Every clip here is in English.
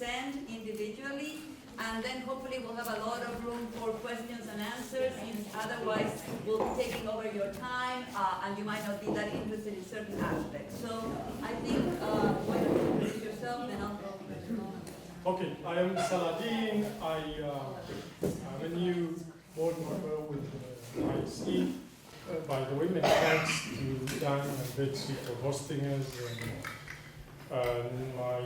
present individually, and then hopefully we'll have a lot of room for questions and answers, since otherwise we'll be taking over your time, and you might not be that interested in certain aspects. So I think, why don't you introduce yourself, then I'll go. Okay, I am Saladdin. I'm a new board member with ISE. By the way, many thanks to Dan and Betsy for hosting us, and my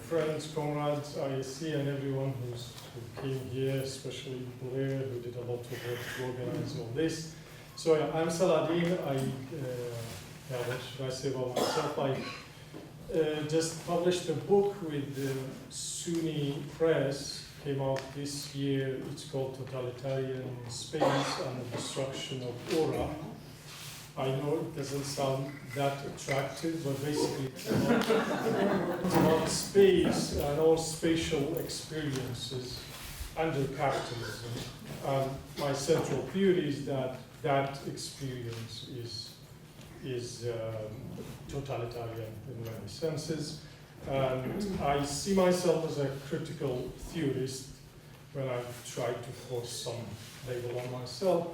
friends, comrades, ISE, and everyone who came here, especially Blair, who did a lot of work to organize all this. So yeah, I'm Saladdin. What should I say about myself? I just published a book with SUNY Press, came out this year. It's called Totalitarian Space and the Destruction of Aura. I know it doesn't sound that attractive, but basically it's about space and all spatial experiences under capitalism. And my central theory is that that experience is totalitarian in many senses. And I see myself as a critical theorist when I try to force some label on myself.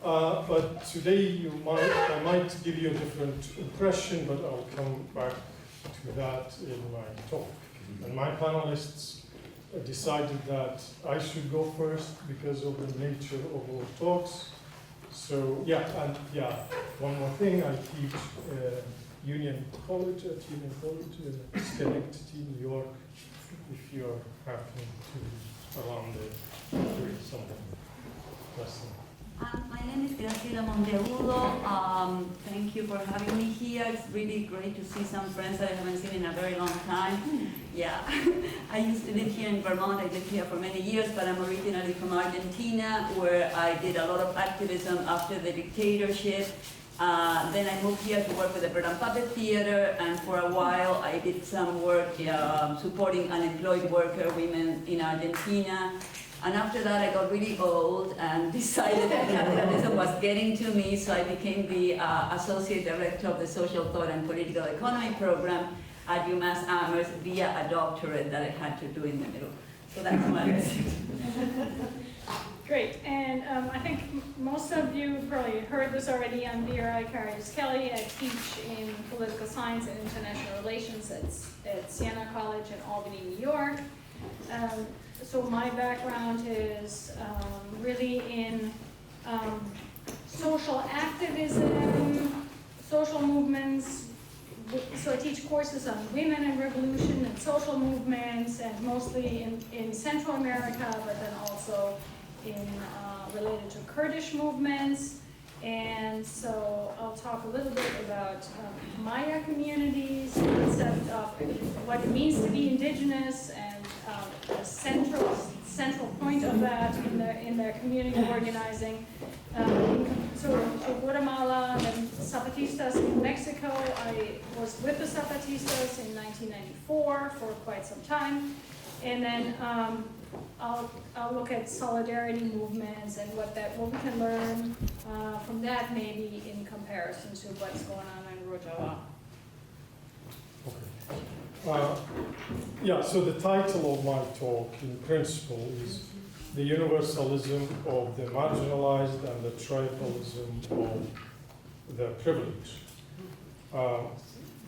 But today I might give you a different impression, but I'll come back to that in my talk. And my panelists decided that I should go first because of the nature of our talks. So one more thing, I teach Union College in Schenectady, New York, if you're happening to be around there doing something interesting. My name is Graciela Manteagudo. Thank you for having me here. It's really great to see some friends that I haven't seen in a very long time. Yeah, I used to live here in Vermont. I lived here for many years, but I'm originally from Argentina, where I did a lot of activism after the dictatorship. Then I moved here to work with the Bird and Puppet Theater, and for a while I did some work supporting unemployed worker women in Argentina. And after that, I got really old and decided that capitalism was getting to me, so I became the Associate Director of the Social Thought and Political Economy program at UMass Amherst via a doctorate that I had to do in the middle. So that's my message. Great, and I think most of you probably heard this already. I'm Vera Eccarius-Kelly. I teach in political science and international relations at Siena College in Albany, New York. So my background is really in social activism, social movements. So I teach courses on women and revolution and social movements, and mostly in Central America, but then also in related to Kurdish movements. And so I'll talk a little bit about Maya communities, the concept of what it means to be indigenous, and the central point of that in their community organizing. So Guatemala and Zapatistas in Mexico. I was with the Zapatistas in 1994 for quite some time. And then I'll look at solidarity movements and what we can learn from that, maybe in comparison to what's going on in Rojava. Okay. So the title of my talk, in principle, is The Universalism of the Marginalized and the Tribalism of the Privileged.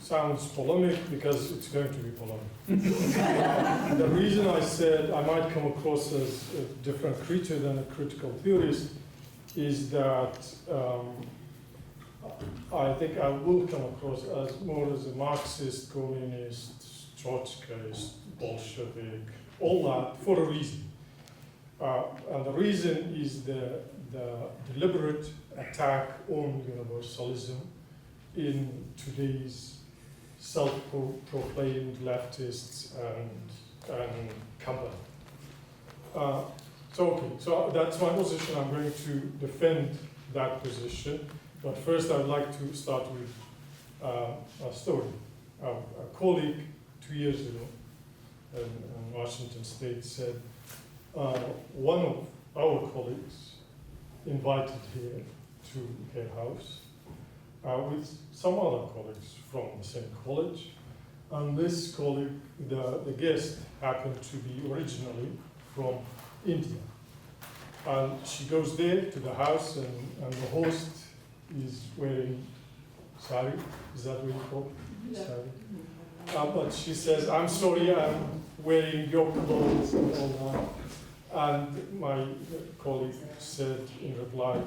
Sounds polemic because it's going to be polemic. The reason I said I might come across as a different creature than a critical theorist is that I think I will come across as more as a Marxist, communist, Trotskyist, Bolshevik, all that for a reason. And the reason is the deliberate attack on universalism in today's self-proclaimed leftists and company. So that's my position. I'm going to defend that position. But first, I'd like to start with a story. A colleague 2 years ago in Washington State said one of our colleagues invited her to her house with some other colleagues from the same college, And this colleague, the guest, happened to be originally from India. And she goes there to the house, and the host is wearing sari. Is that what you call it? Sari. But she says, I'm sorry, I'm wearing your clothes and all that. And my colleague said in reply,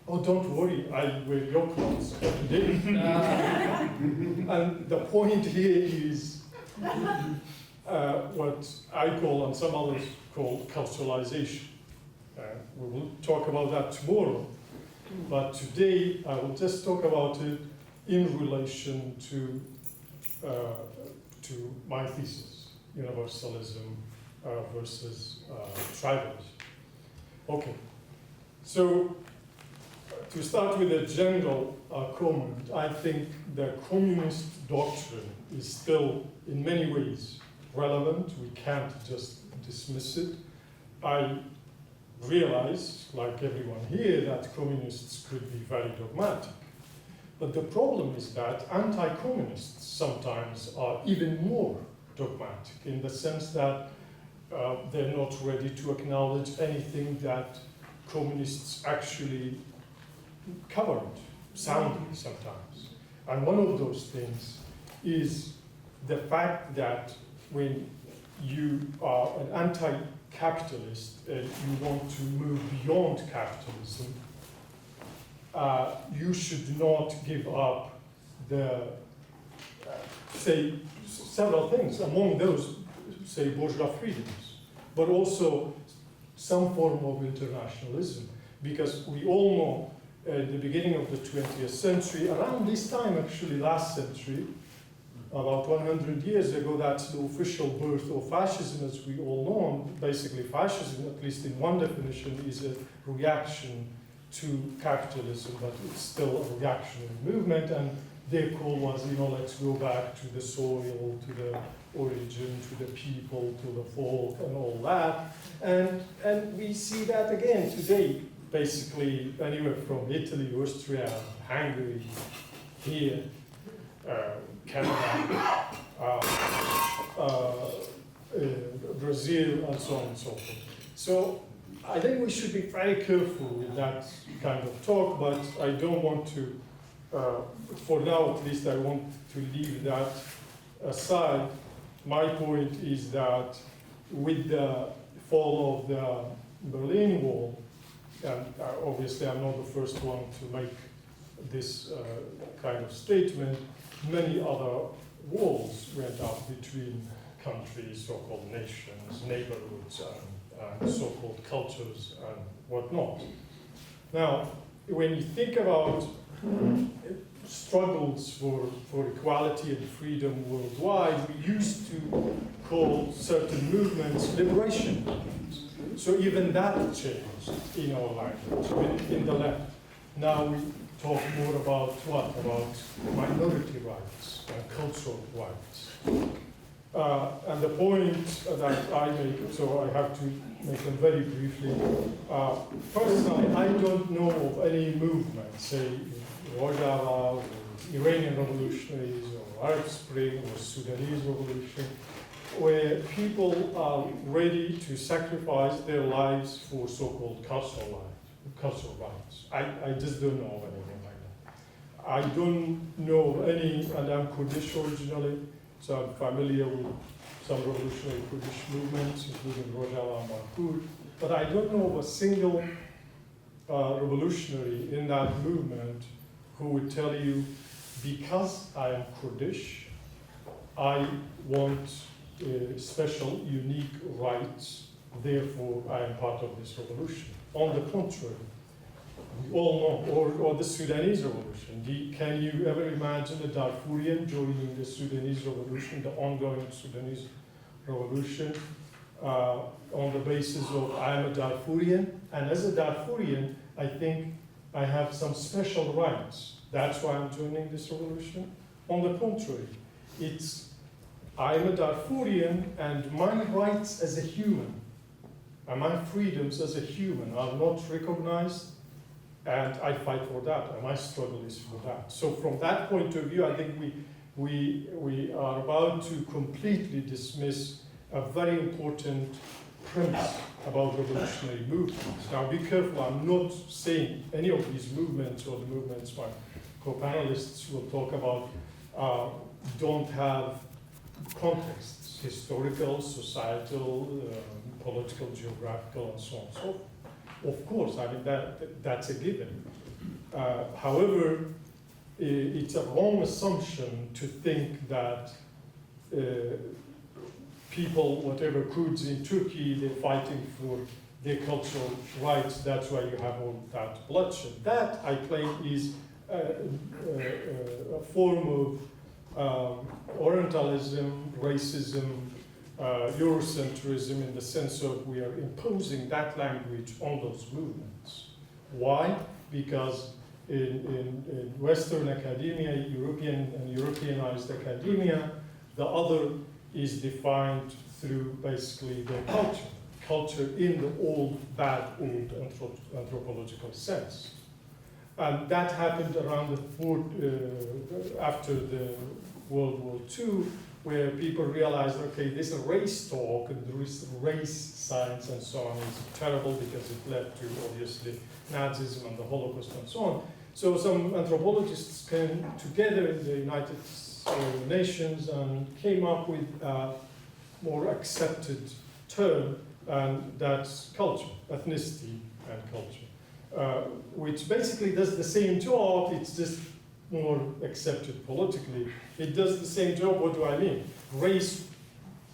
oh, don't worry, I wear your clothes every day. And the point here is what I call, and some others call, culturalization. We will talk about that tomorrow, but today I will just talk about it in relation to my thesis, universalism versus tribalism. Okay, so to start with a general comment, I think the communist doctrine is still in many ways relevant. We can't just dismiss it. I realize, like everyone here, that communists could be very dogmatic. But the problem is that anti-communists sometimes are even more dogmatic, in the sense that they're not ready to acknowledge anything that communists actually covered soundly sometimes. And one of those things is the fact that when you are an anti-capitalist and you want to move beyond capitalism, you should not give up the, say, several things, among those, say, bourgeois freedoms, but also some form of internationalism, because we all know at the beginning of the 20th century, around this time actually last century, about 100 years ago, that's the official birth of fascism, as we all know. Basically, fascism, at least in one definition, is a reaction to capitalism, but it's still a reactionary movement, and their call was, let's go back to the soil, to the origin, to the people, to the folk, and all that. And we see that again today, basically anywhere from Italy, Austria, Hungary, here, Canada, Brazil, and so on and so forth. So I think we should be very careful with that kind of talk, but I don't want to, for now at least, I want to leave that aside. My point is that with the fall of the Berlin Wall, and obviously I'm not the first one to make this kind of statement, many other walls went up between countries, so-called nations, neighborhoods, and so-called cultures and whatnot. Now, when you think about struggles for equality and freedom worldwide, we used to call certain movements liberation movements. So even that changed in our language, in the left. Now we talk more about what? About minority rights and cultural rights. And the point that I make, so I have to make them very briefly. Personally, I don't know of any movement, say Rojava, or Iranian revolutionaries, or Arab Spring, or Sudanese revolution, where people are ready to sacrifice their lives for so-called cultural rights. I just don't know of anything like that. I don't know of any, and I'm Kurdish originally, so I'm familiar with some revolutionary Kurdish movements, including Rojava and Markur, but I don't know of a single revolutionary in that movement who would tell you, because I am Kurdish, I want special, unique rights, therefore I am part of this revolution. On the contrary, we all know, or the Sudanese revolution. Can you ever imagine a Darfurian joining the Sudanese revolution, the ongoing Sudanese revolution, on the basis of I am a Darfurian, and as a Darfurian, I think I have some special rights. That's why I'm joining this revolution. On the contrary, it's I am a Darfurian, and my rights as a human and my freedoms as a human are not recognized, and I fight for that, and my struggle is for that. So from that point of view, I think we are about to completely dismiss a very important premise about revolutionary movements. Now be careful, I'm not saying any of these movements or the movements my co-panelists will talk about don't have contexts, historical, societal, political, geographical, and so on and so forth. Of course, I mean, that's a given. However, it's a wrong assumption to think that people, whatever Kurds in Turkey, they're fighting for their cultural rights, that's why you have all that bloodshed. That, I claim, is a form of Orientalism, racism, Eurocentrism, in the sense of we are imposing that language on those movements. Why? Because in Western academia, European and Europeanized academia, the other is defined through basically their culture. Culture in the old, bad, old anthropological sense. And that happened around after the World War II, where people realized, okay, this race talk and this race science and so on is terrible because it led to, obviously, Nazism and the Holocaust and so on. So some anthropologists came together in the United Nations and came up with a more accepted term, and that's culture, ethnicity and culture, which basically does the same job, it's just more accepted politically. It does the same job. What do I mean? Race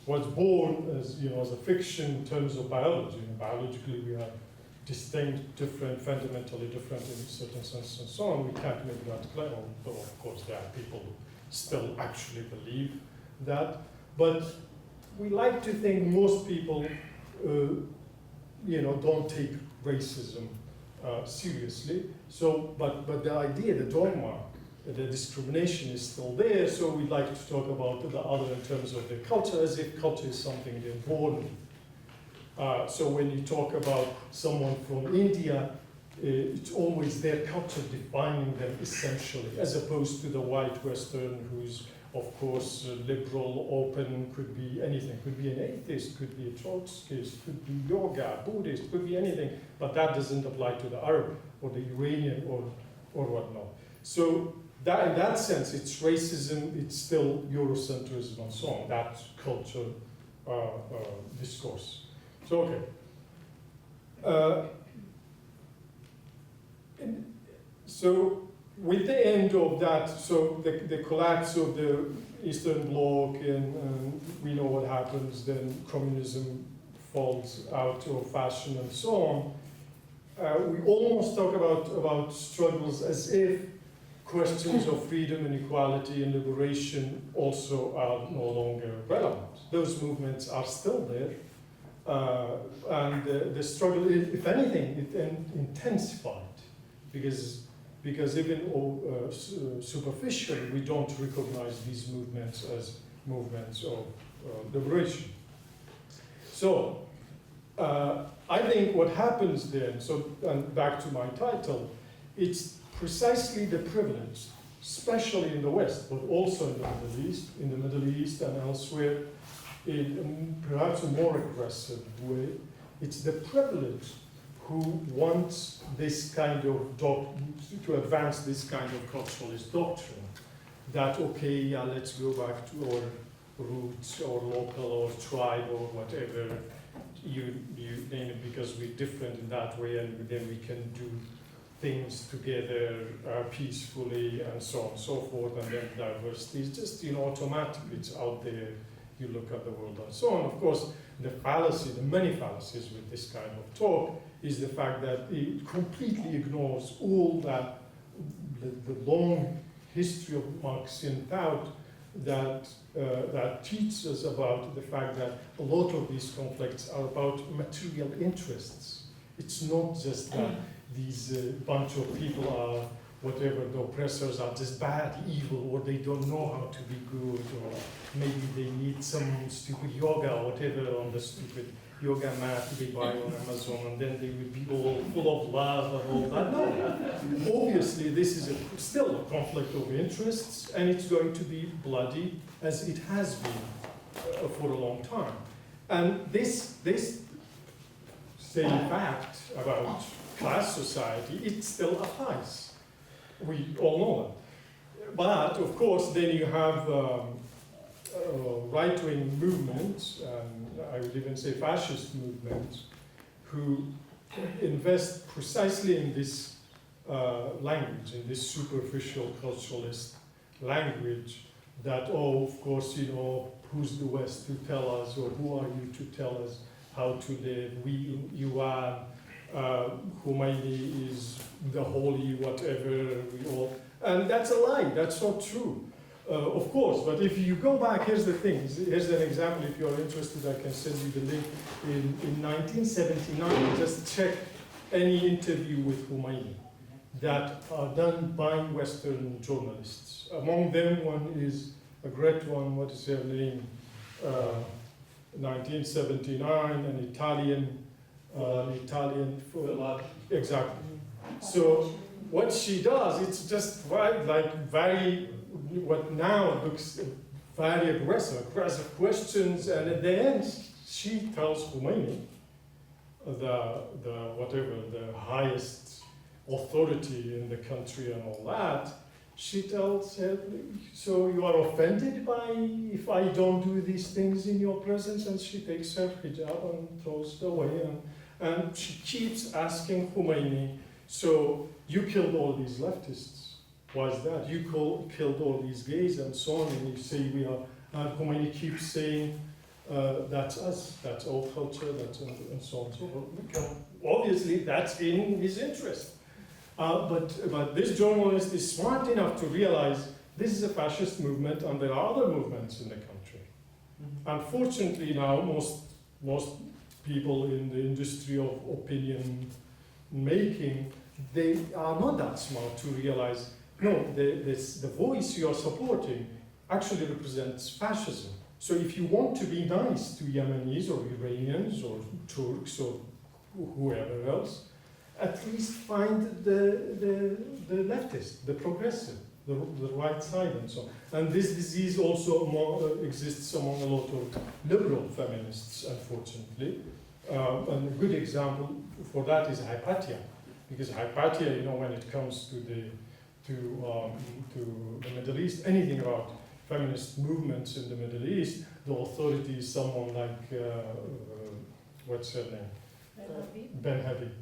was born as, as a fiction in terms of biology. And biologically, we are distinct, different, fundamentally different in certain senses and so on. We can't make that clear, although of course there are people who still actually believe that. But we like to think most people, don't take racism seriously. So, but the idea, the dogma, the discrimination is still there, so we'd like to talk about the other in terms of the culture, as if culture is something they're born with. So when you talk about someone from India, it's always their culture defining them essentially, as opposed to the white Western who's, of course, liberal, open, could be anything, could be an atheist, could be a Trotskyist, could be yoga, Buddhist, could be anything, but that doesn't apply to the Arab or the Iranian or whatnot. So that, in that sense, it's racism, it's still Eurocentrism and so on, that culture discourse. So, okay. So with the end of that, so the collapse of the Eastern Bloc, and we know what happens, then communism falls out of fashion and so on. We almost talk about struggles as if questions of freedom and equality and liberation also are no longer relevant. Those movements are still there. And the struggle, if anything, it intensified because even superficially we don't recognize these movements as movements of liberation. So I think what happens then, so and back to my title, it's precisely the privilege, especially in the West, but also in the Middle East and elsewhere, in perhaps a more aggressive way. It's the privileged who wants this kind of to advance this kind of culturalist doctrine. That, okay, yeah, let's go back to our roots or local or tribe or whatever you name it, because we're different in that way, and then we can do things together peacefully and so on and so forth, and then diversity is just automatic, it's out there, you look at the world and so on. Of course, the fallacy, the many fallacies with this kind of talk is the fact that it completely ignores all that, the long history of Marxian thought that teaches us about the fact that a lot of these conflicts are about material interests. It's not just that these bunch of people are, whatever, the oppressors are just bad, evil, or they don't know how to be good, or maybe they need some stupid yoga or whatever on the stupid yoga mat they buy on Amazon, and then they will be all full of love and all that. No, obviously this is still a conflict of interests, and it's going to be bloody as it has been for a long time. And this same fact about class society, it still applies. We all know that. But of course, then you have right-wing movements, and I would even say fascist movements, who invest precisely in this language, in this superficial culturalist language that, oh, of course, you know, who's the West to tell us, or who are you to tell us how to live? You are, Khomeini is the holy whatever, we all, and that's a lie, that's not true. Of course, but if you go back, here's the thing, here's an example, if you're interested, I can send you the link. In 1979, just check any interview with Khomeini that are done by Western journalists. Among them, one is a great one, what is her name? 1979, an Italian, exactly. So what she does, it's just like very, what now looks very aggressive questions, and at the end, she tells Khomeini, the highest authority in the country and all that, she tells him, so you are offended by if I don't do these things in your presence? And she takes her hijab and throws it away, and she keeps asking Khomeini, so you killed all these leftists. Why is that? You killed all these gays and so on, and you say we are, and Khomeini keeps saying, that's us, that's our culture, that's and so on and so forth. Obviously, that's in his interest. But this journalist is smart enough to realize this is a fascist movement, and there are other movements in the country. Mm-hmm. Unfortunately, now most people in the industry of opinion making, they are not that smart to realize, no, the voice you are supporting actually represents fascism. So if you want to be nice to Yemenis or Iranians or Turks or whoever else, at least find the leftist, the progressive, the right side and so on. And this disease also exists among a lot of liberal feminists, unfortunately. And a good example for that is Hypatia. Because Hypatia, you know, when it comes to the Middle East, anything about feminist movements in the Middle East, the authority is someone like, what's her name? Ben Habib.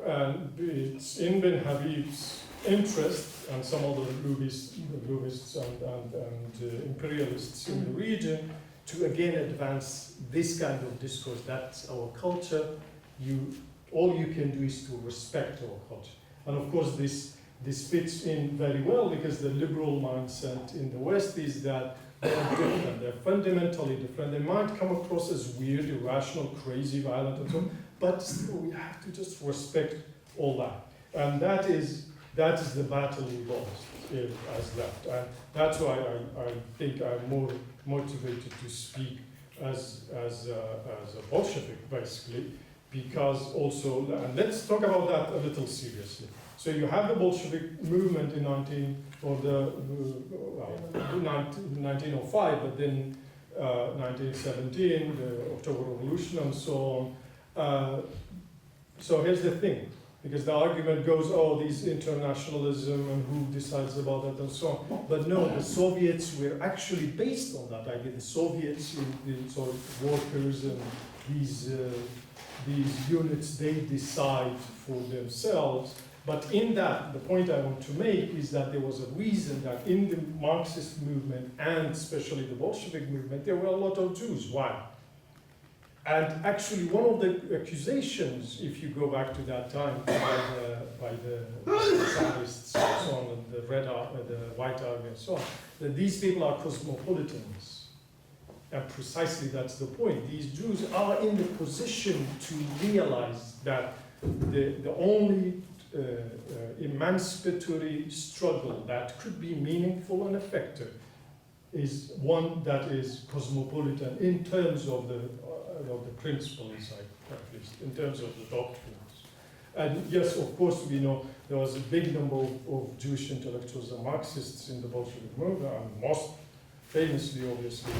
And it's in Ben Habib's interest and some other Louvists and imperialists in the region to again advance this kind of discourse. That's our culture. All you can do is to respect our culture. And of course, this fits in very well because the liberal mindset in the West is that they are different. They're fundamentally different. They might come across as weird, irrational, crazy, violent, and so on. But still, we have to just respect all that. And that is the battle we lost as left. And that's why I think I'm more motivated to speak as a Bolshevik, basically, because also, and let's talk about that a little seriously. So you have the Bolshevik movement in 1905, but then 1917, the October Revolution, and so on. So here's the thing, because the argument goes, oh, these internationalism and who decides about that and so on. But no, the Soviets were actually based on that idea. The Soviets, the sort of workers and these units, they decide for themselves. But in that, the point I want to make is that there was a reason that in the Marxist movement, and especially the Bolshevik movement, there were a lot of Jews. Why? And actually, one of the accusations, if you go back to that time, by the Tsarists and so on, and the White Army and so on, that these people are cosmopolitans. And precisely that's the point. These Jews are in the position to realize that the only emancipatory struggle that could be meaningful and effective is one that is cosmopolitan in terms of the about the principles, at least, in terms of the doctrines. And yes, of course, we know there was a big number of Jewish intellectuals and Marxists in the Bolshevik movement, and most famously, obviously,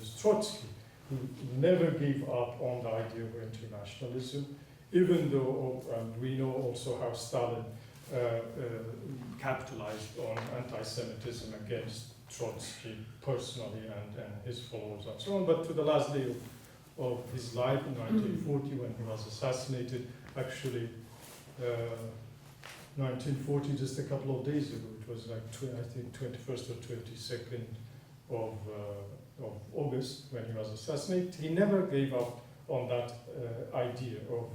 is Trotsky, who never gave up on the idea of internationalism, even though, and we know also how Stalin capitalized on anti-Semitism against Trotsky personally and his followers and so on. But to the last day of his life in 1940, when he was assassinated, actually 1940, just a couple of days ago, it was like, I think 21st or 22nd of August, when he was assassinated, he never gave up on that idea of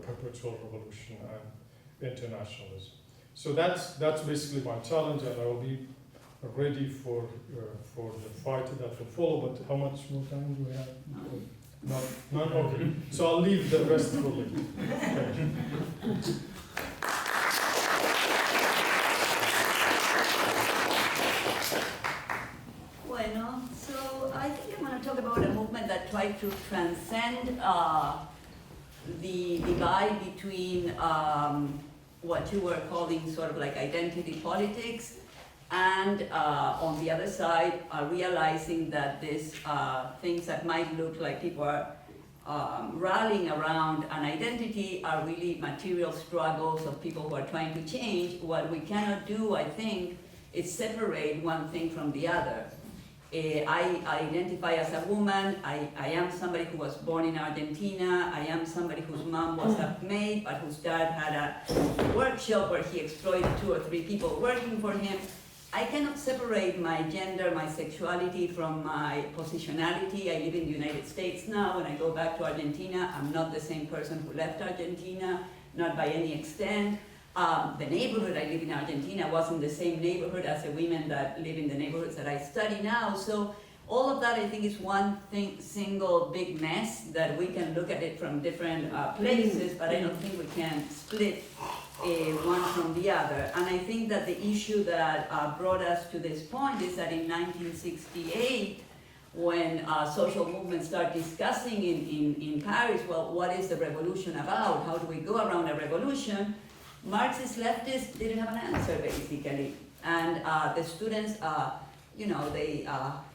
perpetual revolution and internationalism. So that's basically my challenge, and I will be ready for the fight that will follow. But how much more time do we have? None? Okay. So I'll leave the rest for later. Thank you. Bueno, so I think I'm going to talk about a movement that tried to transcend the divide between what you were calling sort of like identity politics, and on the other side, realizing that these things that might look like people are rallying around an identity are really material struggles of people who are trying to change. What we cannot do, I think, is separate one thing from the other. I identify as a woman. I am somebody who was born in Argentina. I am somebody whose mom was a maid, but whose dad had a workshop where he exploited 2 or 3 people working for him. I cannot separate my gender, my sexuality from my positionality. I live in the United States now. When I go back to Argentina, I'm not the same person who left Argentina, not by any extent. The neighborhood I live in Argentina wasn't the same neighborhood as the women that live in the neighborhoods that I study now. So all of that, I think, is one thing, single big mess that we can look at it from different places, but I don't think we can split one from the other. And I think that the issue that brought us to this point is that in 1968, when social movements start discussing in Paris, well, what is the revolution about? How do we go around a revolution? Marxist leftists didn't have an answer, basically. And the students, they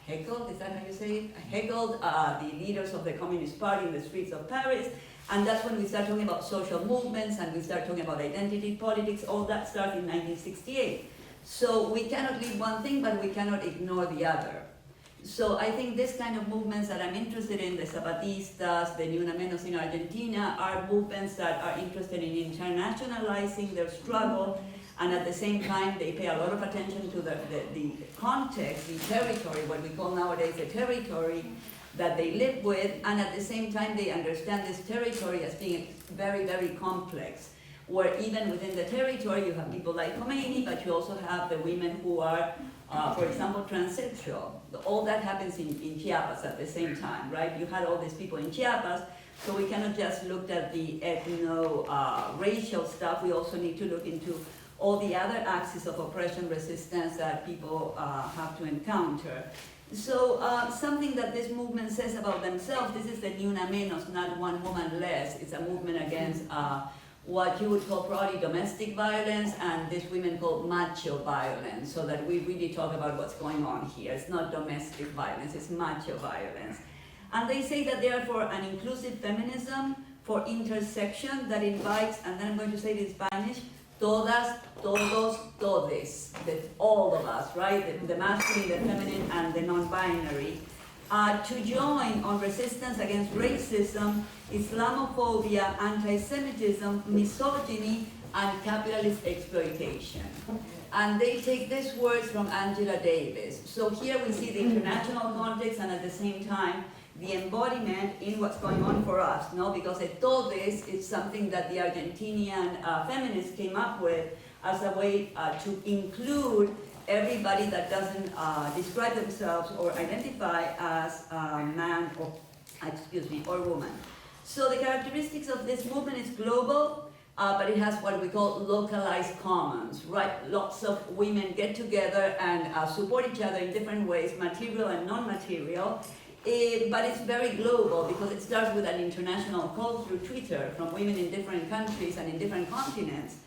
heckled, is that how you say it? Heckled the leaders of the Communist Party in the streets of Paris. And that's when we start talking about social movements, and we start talking about identity politics. All that started in 1968. So we cannot leave one thing, but we cannot ignore the other. So I think this kind of movements that I'm interested in, the Zapatistas, the Ni Una Menos in Argentina, are movements that are interested in internationalizing their struggle, and at the same time they pay a lot of attention to the context, the territory, what we call nowadays the territory that they live with, and at the same time they understand this territory as being very, very complex, where even within the territory you have people like Khomeini, but you also have the women who are for example, transsexual. All that happens in Chiapas at the same time, right? You had all these people in Chiapas, so we cannot just look at the ethno-racial stuff. We also need to look into all the other axes of oppression resistance that people have to encounter. So something that this movement says about themselves, this is the Ni Una Menos, not one woman less. It's a movement against what you would call probably domestic violence, and this women call macho violence, so that we really talk about what's going on here. It's not domestic violence, it's macho violence. And they say that they are for an inclusive feminism, for intersection that invites, and then I'm going to say it in Spanish, todas, todos, todes, all of us, right? The masculine, the feminine, and the non-binary. To join on resistance against racism, Islamophobia, anti-Semitism, misogyny, and capitalist exploitation. And they take these words from Angela Davis. So here we see the international context, and at the same time, the embodiment in what's going on for us, no? Because all this is something that the Argentinian feminists came up with as a way to include everybody that doesn't describe themselves or identify as a man or woman. So the characteristics of this movement is global, but it has what we call localized commons, right? Lots of women get together and support each other in different ways, material and non-material. But it's very global because it starts with an international call through Twitter from women in different countries and in different continents.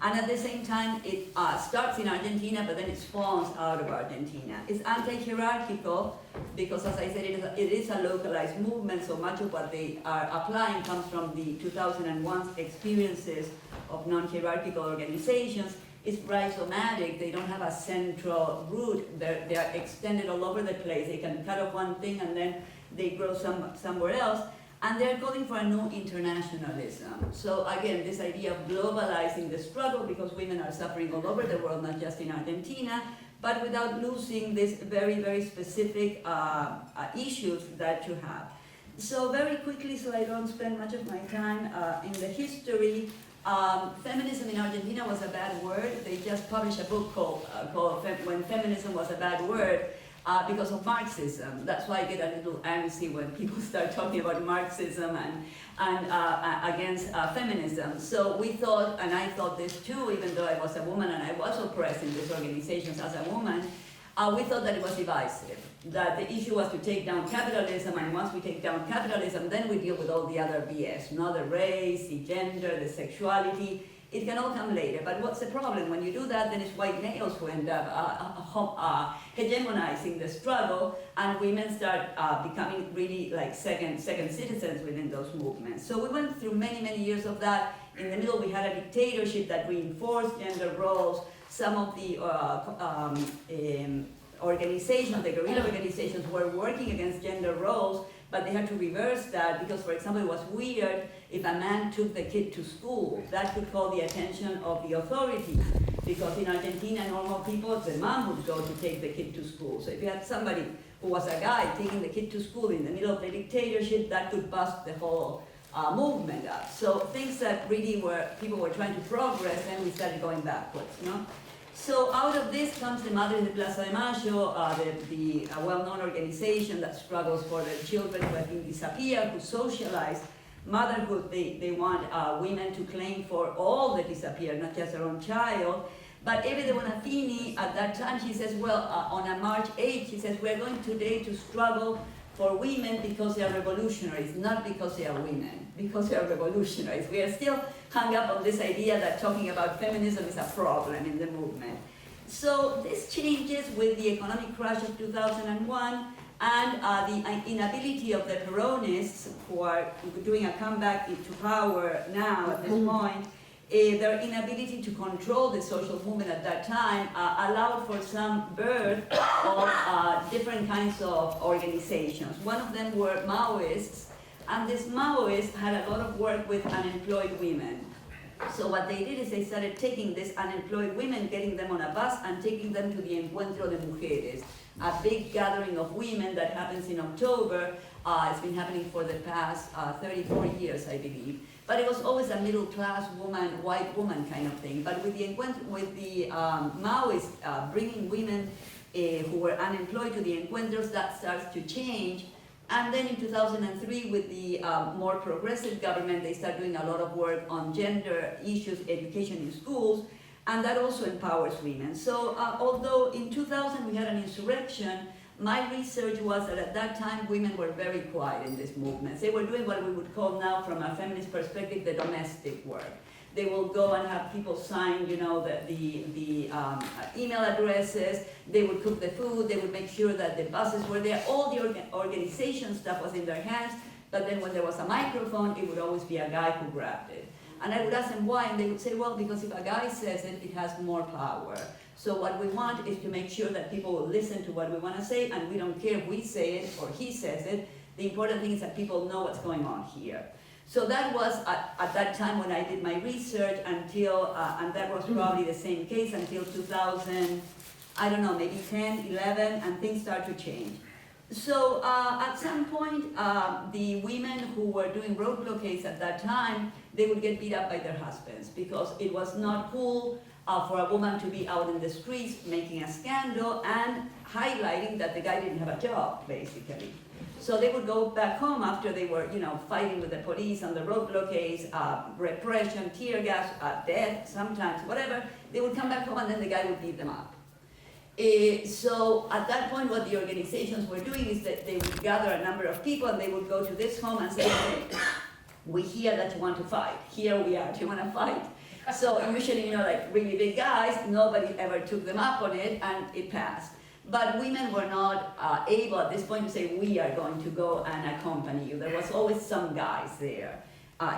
And at the same time, it starts in Argentina, but then it spawns out of Argentina. It's anti-hierarchical because, as I said, it is a localized movement, so much of what they are applying comes from the 2001 experiences of non-hierarchical organizations. It's rhizomatic, they don't have a central root, they are extended all over the place. They can cut off one thing and then they grow somewhere else. And they're calling for a new internationalism. So again, this idea of globalizing the struggle because women are suffering all over the world, not just in Argentina, but without losing these very, very specific issues that you have. So very quickly, so I don't spend much of my time in the history, feminism in Argentina was a bad word. They just published a book called When Feminism Was a Bad Word, because of Marxism. That's why I get a little antsy when people start talking about Marxism and against feminism. So we thought, and I thought this too, even though I was a woman and I was oppressed in these organizations as a woman, we thought that it was divisive, that the issue was to take down capitalism, and once we take down capitalism, then we deal with all the other BS, the race, the gender, the sexuality. It can all come later, but what's the problem? When you do that, then it's white males who end up hegemonizing the struggle, and women start becoming really like second citizens within those movements. So we went through many, many years of that. In the middle, we had a dictatorship that reinforced gender roles. Some of the organizations, the guerrilla organizations, were working against gender roles, but they had to reverse that because, for example, it was weird if a man took the kid to school. That could call the attention of the authorities, because in Argentina, normal people, the mom would go to take the kid to school. So if you had somebody who was a guy taking the kid to school in the middle of the dictatorship, that could bust the whole movement up. So things that really people were trying to progress, and we started going backwards, So out of this comes the Madres de Plaza de Mayo, the well-known organization that struggles for the children who have been disappeared, who socialize motherhood. They want women to claim for all that disappeared, not just their own child. But Eve de Bonafini, at that time, she says, well, on a March 8th, she says, we're going today to struggle for women because they are revolutionaries, not because they are women, because they are revolutionaries. We are still hung up on this idea that talking about feminism is a problem in the movement. So this changes with the economic crash of 2001 and the inability of the Peronists, who are doing a comeback into power now at this point, their inability to control the social movement at that time allowed for some birth of different kinds of organizations. One of them were Maoists, and these Maoists had a lot of work with unemployed women. So what they did is they started taking these unemployed women, getting them on a bus and taking them to the Encuentro de Mujeres, a big gathering of women that happens in October. It's been happening for the past 34 years, I believe. But it was always a middle-class woman, white woman kind of thing. But with the Maoists bringing women who were unemployed to the encuentros, that starts to change. And then in 2003, with the more progressive government, they start doing a lot of work on gender issues, education in schools, and that also empowers women. So although in 2000 we had an insurrection, my research was that at that time women were very quiet in these movements. They were doing what we would call now, from a feminist perspective, the domestic work. They will go and have people sign, the email addresses. They would cook the food. They would make sure that the buses were there. All the organization stuff was in their hands. But then when there was a microphone, it would always be a guy who grabbed it. And I would ask them why, and they would say, well, because if a guy says it, it has more power. So what we want is to make sure that people will listen to what we want to say, and we don't care if we say it or he says it. The important thing is that people know what's going on here. So that was at that time when I did my research until, and that was probably the same case until 2000, I don't know, maybe 10, 11, and things start to change. So at some point, the women who were doing road blockades at that time, they would get beat up by their husbands because it was not cool for a woman to be out in the streets making a scandal and highlighting that the guy didn't have a job, basically. So they would go back home after they were, fighting with the police on the road blockades, repression, tear gas, death, sometimes, whatever. They would come back home and then the guy would beat them up. So at that point, what the organizations were doing is that they would gather a number of people and they would go to this home and say, okay, we hear that you want to fight. Here we are, do you want to fight? So usually, like really big guys, nobody ever took them up on it and it passed. But women were not able at this point to say, we are going to go and accompany you. There was always some guys there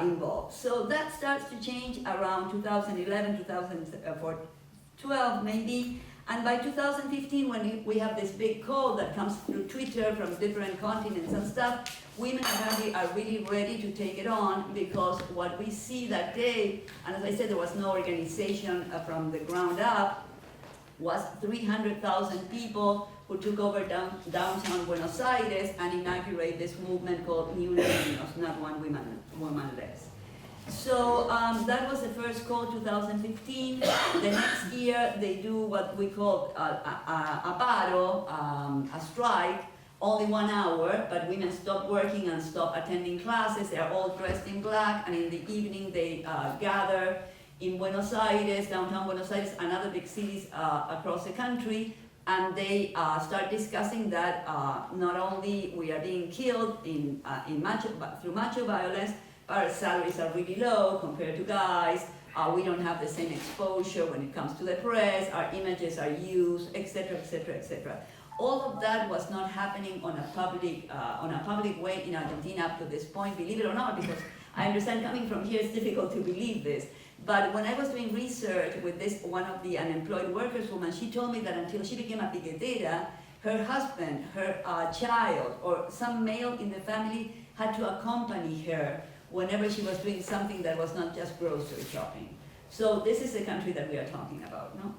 involved. So that starts to change around 2011, 2012 maybe. And by 2015, when we have this big call that comes through Twitter from different continents and stuff, women apparently are really ready to take it on, because what we see that day, and as I said, there was no organization from the ground up, was 300,000 people who took over downtown Buenos Aires and inaugurated this movement called Ni Una Menos, not one woman less. So that was the first call, 2015. The next year, they do what we call a paro, a strike, only 1 hour, but women stop working and stop attending classes. They are all dressed in black, and in the evening they gather in Buenos Aires, downtown Buenos Aires, and other big cities across the country, and they start discussing that not only we are being killed through macho violence, our salaries are really low compared to guys, we don't have the same exposure when it comes to the press, our images are used, etc., etc., etc. All of that was not happening on a public way in Argentina up to this point, believe it or not, because I understand coming from here it's difficult to believe this. But when I was doing research with one of the unemployed workers women, she told me that until she became a piquetera, her husband, her child, or some male in the family had to accompany her whenever she was doing something that was not just grocery shopping. So this is the country that we are talking about, no?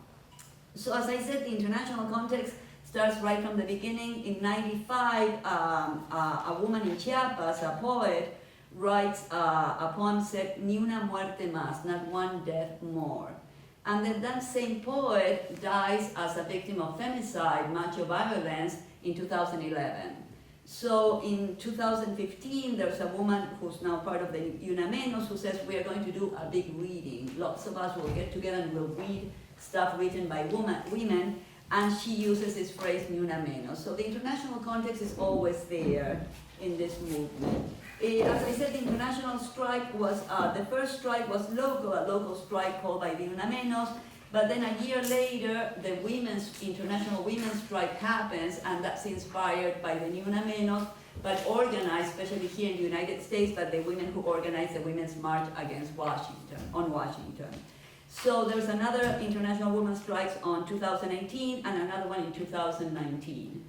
So as I said, the international context starts right from the beginning. In '95, a woman in Chiapas, a poet, writes a poem said, "Ni una muerte más," not one death more. And then that same poet dies as a victim of femicide, macho violence, in 2011. So in 2015, there's a woman who's now part of the Una Menos who says, we are going to do a big reading. Lots of us will get together and we'll read stuff written by women, and she uses this phrase, Ni Una Menos. So the international context is always there in this movement. As I said, the international strike was, the first strike was a local strike called by the Una Menos, but then a year later, the international women's strike happens, and that's inspired by the Ni Una Menos, but organized, especially here in the United States, by the women who organized the Women's March against Washington. So there's another international women's strikes on 2018 and another one in 2019.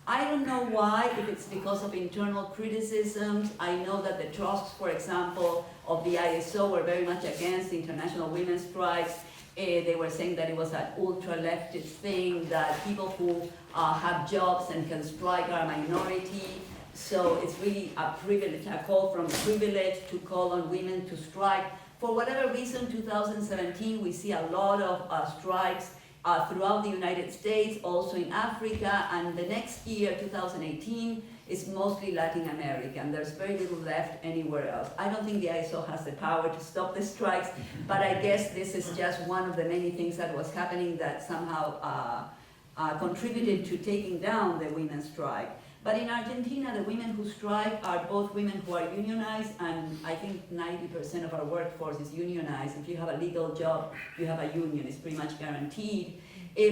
I don't know why, if it's because of internal criticisms. I know that the trusts, for example, of the ISO were very much against the international women's strikes. They were saying that it was an ultra-leftist thing, that people who have jobs and can strike are a minority. So it's really a privilege, a call from privilege to call on women to strike. For whatever reason, 2017, we see a lot of strikes throughout the United States, also in Africa, and the next year, 2018, is mostly Latin America, and there's very little left anywhere else. I don't think the ISO has the power to stop the strikes, but I guess this is just one of the many things that was happening that somehow contributed to taking down the women's strike. But in Argentina, the women who strike are both women who are unionized, and I think 90% of our workforce is unionized. If you have a legal job, you have a union, it's pretty much guaranteed.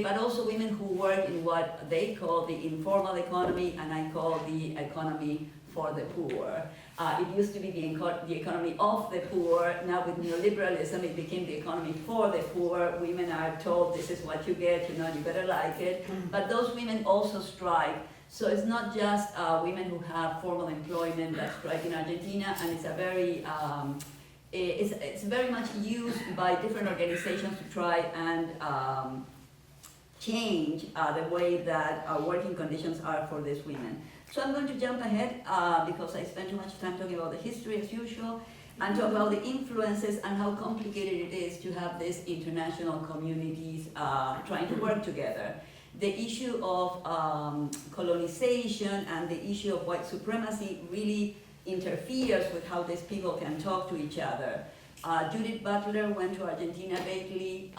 But also women who work in what they call the informal economy, and I call the economy for the poor. It used to be the economy of the poor. Now with neoliberalism, it became the economy for the poor. Women are told, this is what you get, you better like it. But those women also strike. So it's not just women who have formal employment that strike in Argentina, and it's a very, it's very much used by different organizations to try and change the way that working conditions are for these women. So I'm going to jump ahead because I spent too much time talking about the history as usual, and talk about the influences and how complicated it is to have these international communities trying to work together. The issue of colonization and the issue of white supremacy really interferes with how these people can talk to each other. Judith Butler went to Argentina lately.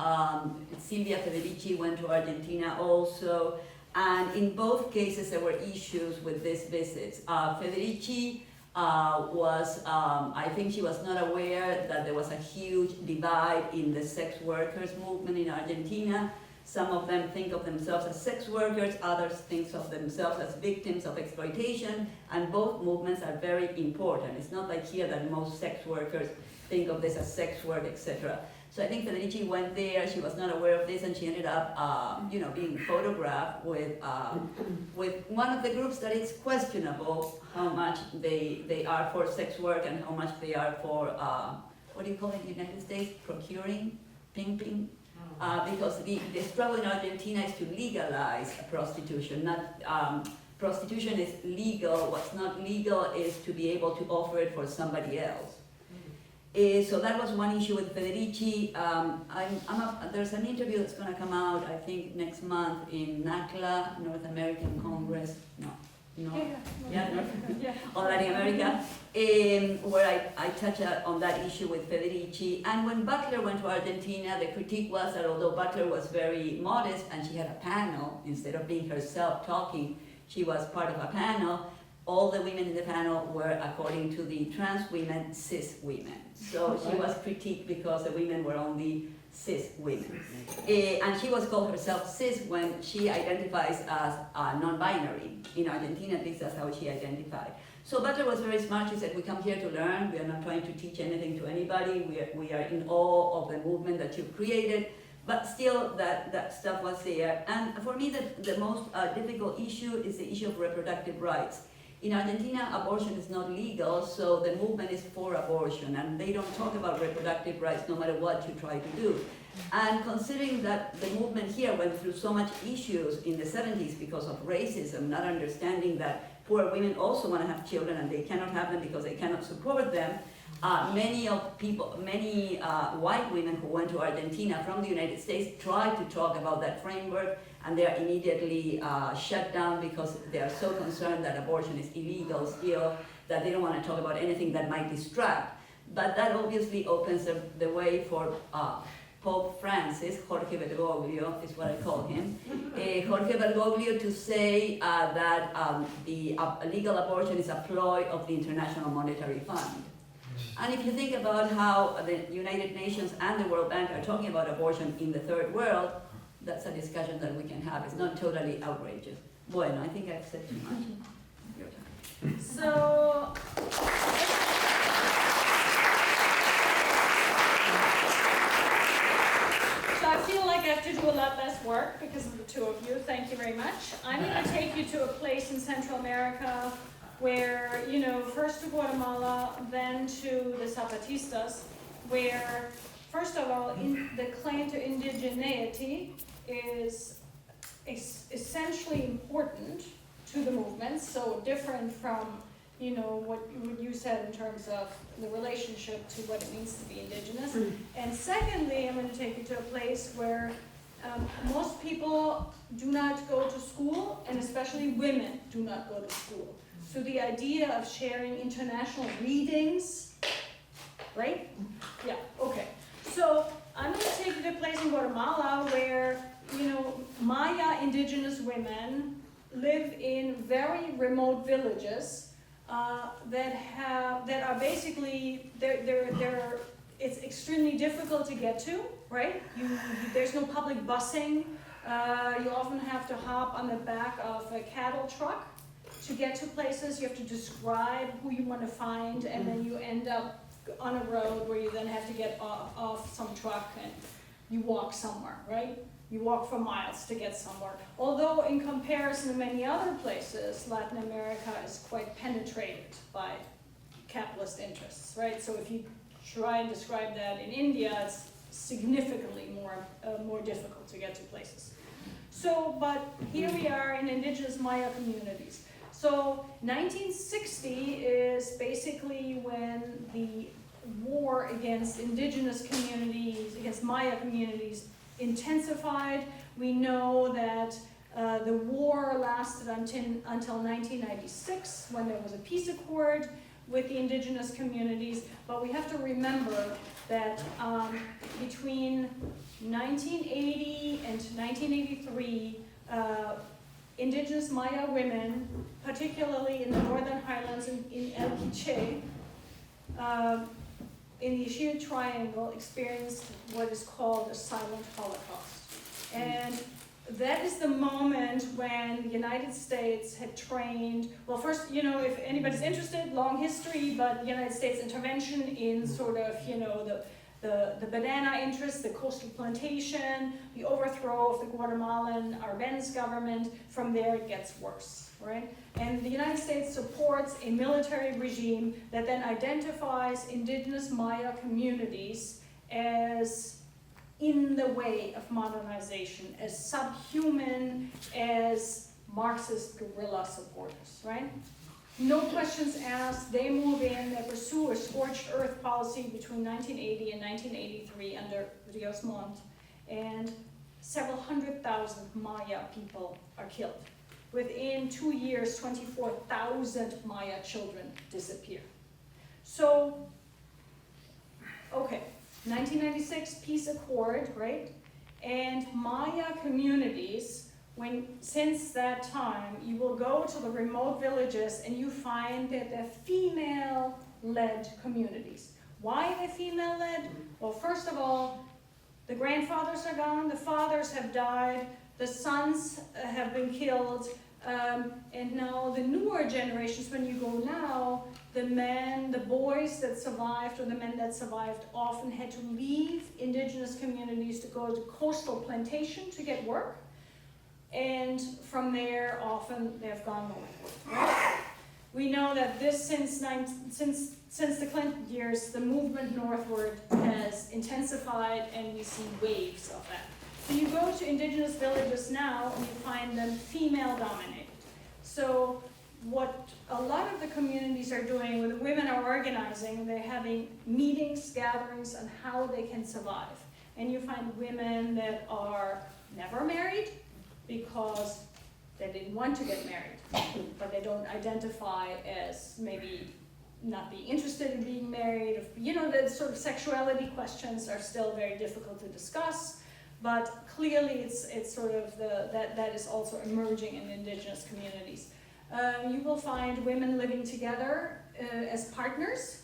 Silvia Federici went to Argentina also. And in both cases, there were issues with these visits. Federici I think she was not aware that there was a huge divide in the sex workers movement in Argentina. Some of them think of themselves as sex workers, others think of themselves as victims of exploitation, and both movements are very important. It's not like here that most sex workers think of this as sex work, etc. So I think Federici went there, she was not aware of this, and she ended up being photographed with one of the groups that it's questionable how much they are for sex work and how much they are for, what do you call it in the United States? Procuring? Pimping? Because the struggle in Argentina is to legalize prostitution. Prostitution is legal, what's not legal is to be able to offer it for somebody else. So that was one issue with Federici. There's an interview that's going to come out, I think, next month in NACLA, North American Congress. Or Latin America, where I touch on that issue with Federici. And when Butler went to Argentina, the critique was that although Butler was very modest and she had a panel, instead of being herself talking, she was part of a panel. All the women in the panel were, according to the trans women, cis women. So she was critiqued because the women were only cis women. And she was called herself cis when she identifies as non-binary. In Argentina, at least that's how she identified. So Butler was very smart. She said, we come here to learn. We are not trying to teach anything to anybody. We are in awe of the movement that you've created. But still, that stuff was there. And for me, the most difficult issue is the issue of reproductive rights. In Argentina, abortion is not legal, so the movement is for abortion, and they don't talk about reproductive rights no matter what you try to do. And considering that the movement here went through so much issues in the 70s because of racism, not understanding that poor women also want to have children and they cannot have them because they cannot support them, many white women who went to Argentina from the United States tried to talk about that framework, and they are immediately shut down because they are so concerned that abortion is illegal still, that they don't want to talk about anything that might distract. But that obviously opens the way for Pope Francis, Jorge Bergoglio is what I call him, Jorge Bergoglio, to say that the legal abortion is a ploy of the International Monetary Fund. And if you think about how the United Nations and the World Bank are talking about abortion in the third world, that's a discussion that we can have. It's not totally outrageous. Bueno, I think I've said too much. Your turn. So I feel like I have to do a lot less work because of the two of you. Thank you very much. I'm going to take you to a place in Central America where, first to Guatemala, then to the Zapatistas, where, first of all, the claim to indigeneity is essentially important to the movement, so different from, what you said in terms of the relationship to what it means to be indigenous. And secondly, I'm going to take you to a place where most people do not go to school, and especially women do not go to school. So the idea of sharing international readings, right? Yeah, okay. So I'm going to take you to a place in Guatemala where, Maya indigenous women live in very remote villages that are basically, it's extremely difficult to get to, right? There's no public busing. You often have to hop on the back of a cattle truck to get to places. You have to describe who you want to find, and then you end up on a road where you then have to get off some truck and you walk somewhere, right? You walk for miles to get somewhere. Although in comparison to many other places, Latin America is quite penetrated by capitalist interests, right? So if you try and describe that in India, it's significantly more difficult to get to places. So, but here we are in indigenous Maya communities. So 1960 is basically when the war against indigenous communities, against Maya communities, intensified. We know that the war lasted until 1996, when there was a peace accord with the indigenous communities. But we have to remember that between 1980 and 1983, indigenous Maya women, particularly in the Northern Highlands in El Quiché, in the Ishia Triangle, experienced what is called a silent Holocaust. And that is the moment when the United States had trained, well, first, you know, if anybody's interested, long history, but the United States intervention in sort of, you know, the banana interest, the coastal plantation, the overthrow of the Guatemalan Arbenz government. From there it gets worse, right? And the United States supports a military regime that then identifies indigenous Maya communities as in the way of modernization, as subhuman, as Marxist guerrilla supporters, right? No questions asked, they move in, they pursue a scorched earth policy between 1980 and 1983 under Rios Montt, and several 100,000 Maya people are killed. Within 2 years, 24,000 Maya children disappear. So, okay. 1996 peace accord, right? And Maya communities, since that time, you will go to the remote villages and you find that they're female-led communities. Why are they female-led? Well, first of all, the grandfathers are gone, the fathers have died, the sons have been killed, and now the newer generations, when you go now, the men, the boys that survived, or the men that survived, often had to leave indigenous communities to go to coastal plantation to get work. And from there, often they've gone northward. Right? We know that this, since the Clinton years, the movement northward has intensified, and we see waves of that. So you go to indigenous villages now, and you find them female-dominated. So what a lot of the communities are doing, when the women are organizing, they're having meetings, gatherings on how they can survive. And you find women that are never married because they didn't want to get married, but they don't identify as maybe not being interested in being married. You know, the sort of sexuality questions are still very difficult to discuss, but clearly it's sort of that is also emerging in indigenous communities. You will find women living together as partners,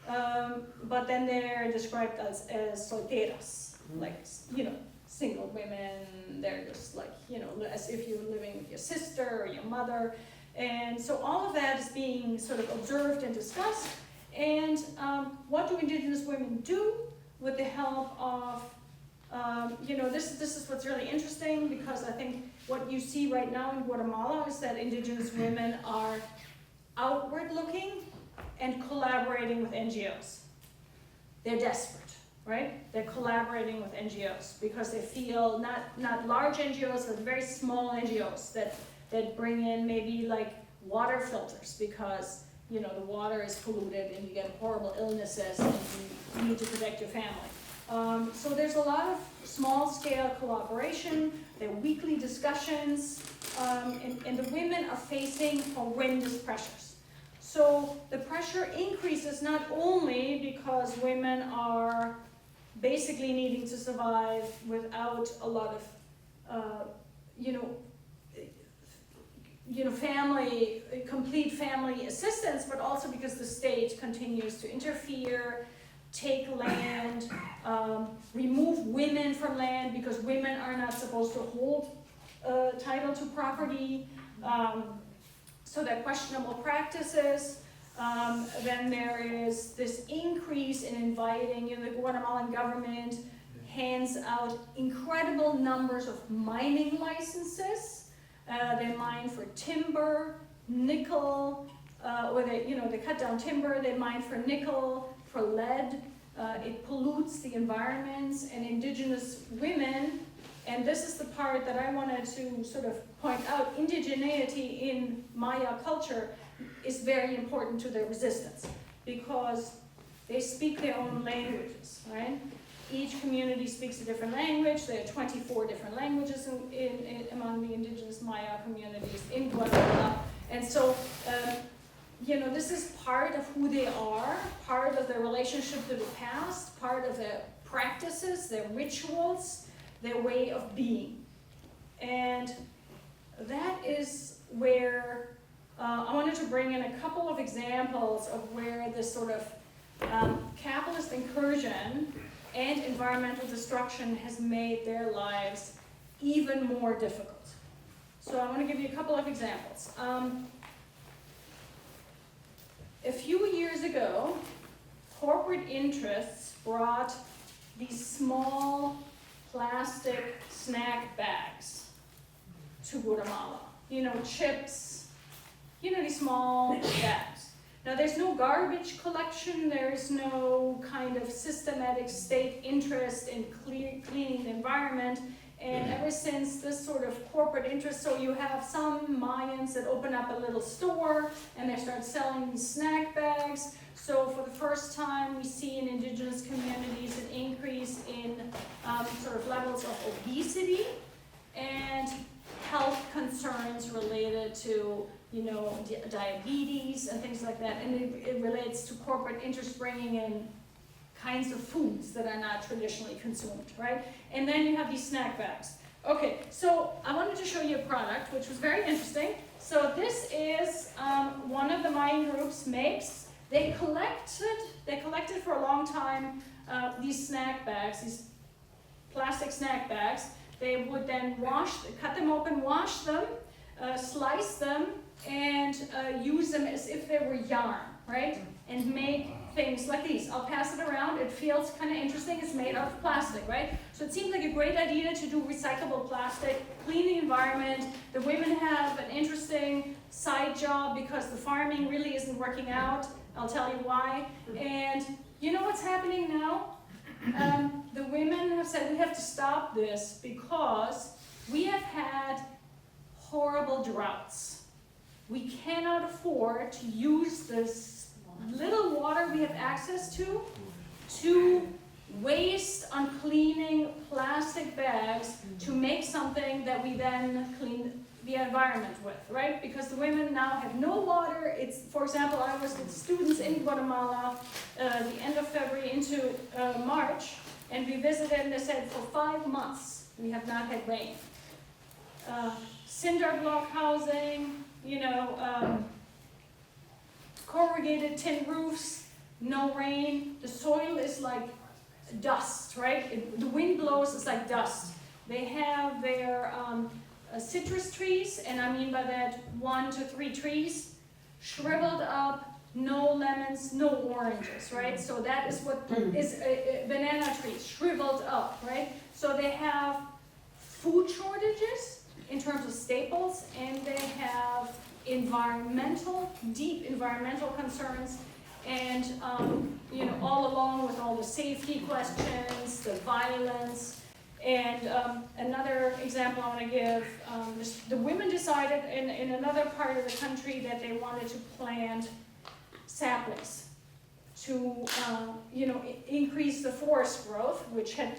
but then they're described as solteras, like, you know, single women. They're just like, you know, as if you're living with your sister or your mother. And so all of that is being sort of observed and discussed. And what do indigenous women do with the help of, you know, this is what's really interesting, because I think what you see right now in Guatemala is that indigenous women are outward looking and collaborating with NGOs. They're desperate, right? They're collaborating with NGOs because they feel, not large NGOs, but very small NGOs that bring in maybe like water filters because, you know, the water is polluted and you get horrible illnesses and you need to protect your family. So there's a lot of small-scale collaboration, there are weekly discussions, and the women are facing horrendous pressures. So the pressure increases not only because women are basically needing to survive without a lot of, complete family assistance, but also because the state continues to interfere, take land, remove women from land because women are not supposed to hold title to property. So there are questionable practices. Then there is this increase in inviting, you know, the Guatemalan government hands out incredible numbers of mining licenses. They mine for timber, nickel, or they cut down timber, they mine for nickel, for lead. It pollutes the environments, and indigenous women, and this is the part that I wanted to sort of point out, indigeneity in Maya culture is very important to their resistance because they speak their own languages, right? Each community speaks a different language. There are 24 different languages among the indigenous Maya communities in Guatemala. And so this is part of who they are, part of their relationship to the past, part of their practices, their rituals, their way of being. And that is where I wanted to bring in a couple of examples of where this sort of capitalist incursion and environmental destruction has made their lives even more difficult. So I want to give you a couple of examples. A few years ago, corporate interests brought these small plastic snack bags to Guatemala. Chips, these small bags. Now there's no garbage collection, there's no kind of systematic state interest in cleaning the environment. And ever since this sort of corporate interest, so you have some Mayans that open up a little store and they start selling these snack bags. So for the first time, we see in indigenous communities an increase in sort of levels of obesity and health concerns related to diabetes and things like that. And it relates to corporate interest bringing in kinds of foods that are not traditionally consumed, right? And then you have these snack bags. Okay, so I wanted to show you a product which was very interesting. So this is one of the Mayan groups makes. They collected for a long time these snack bags, these plastic snack bags. They would then cut them open, wash them, slice them, and use them as if they were yarn, right? And make things like these. I'll pass it around. It feels kind of interesting. It's made out of plastic, right? So it seems like a great idea to do recyclable plastic, clean the environment. The women have an interesting side job because the farming really isn't working out. I'll tell you why. And you know what's happening now? The women have said we have to stop this because we have had horrible droughts. We cannot afford to use this little water we have access to waste on cleaning plastic bags to make something that we then clean the environment with, right? Because the women now have no water. It's, for example, I was with students in Guatemala the end of February into March, and we visited and they said for 5 months we have not had rain. Cinder block housing, corrugated tin roofs, no rain. The soil is like dust, right? The wind blows, it's like dust. They have their citrus trees, and I mean by that 1 to 3 trees, shriveled up, no lemons, no oranges, right? So that is what is banana trees, shriveled up, right? So they have food shortages in terms of staples, and they have deep environmental concerns, and all along with all the safety questions, the violence. And another example I want to give, the women decided in another part of the country that they wanted to plant saplings to increase the forest growth, which had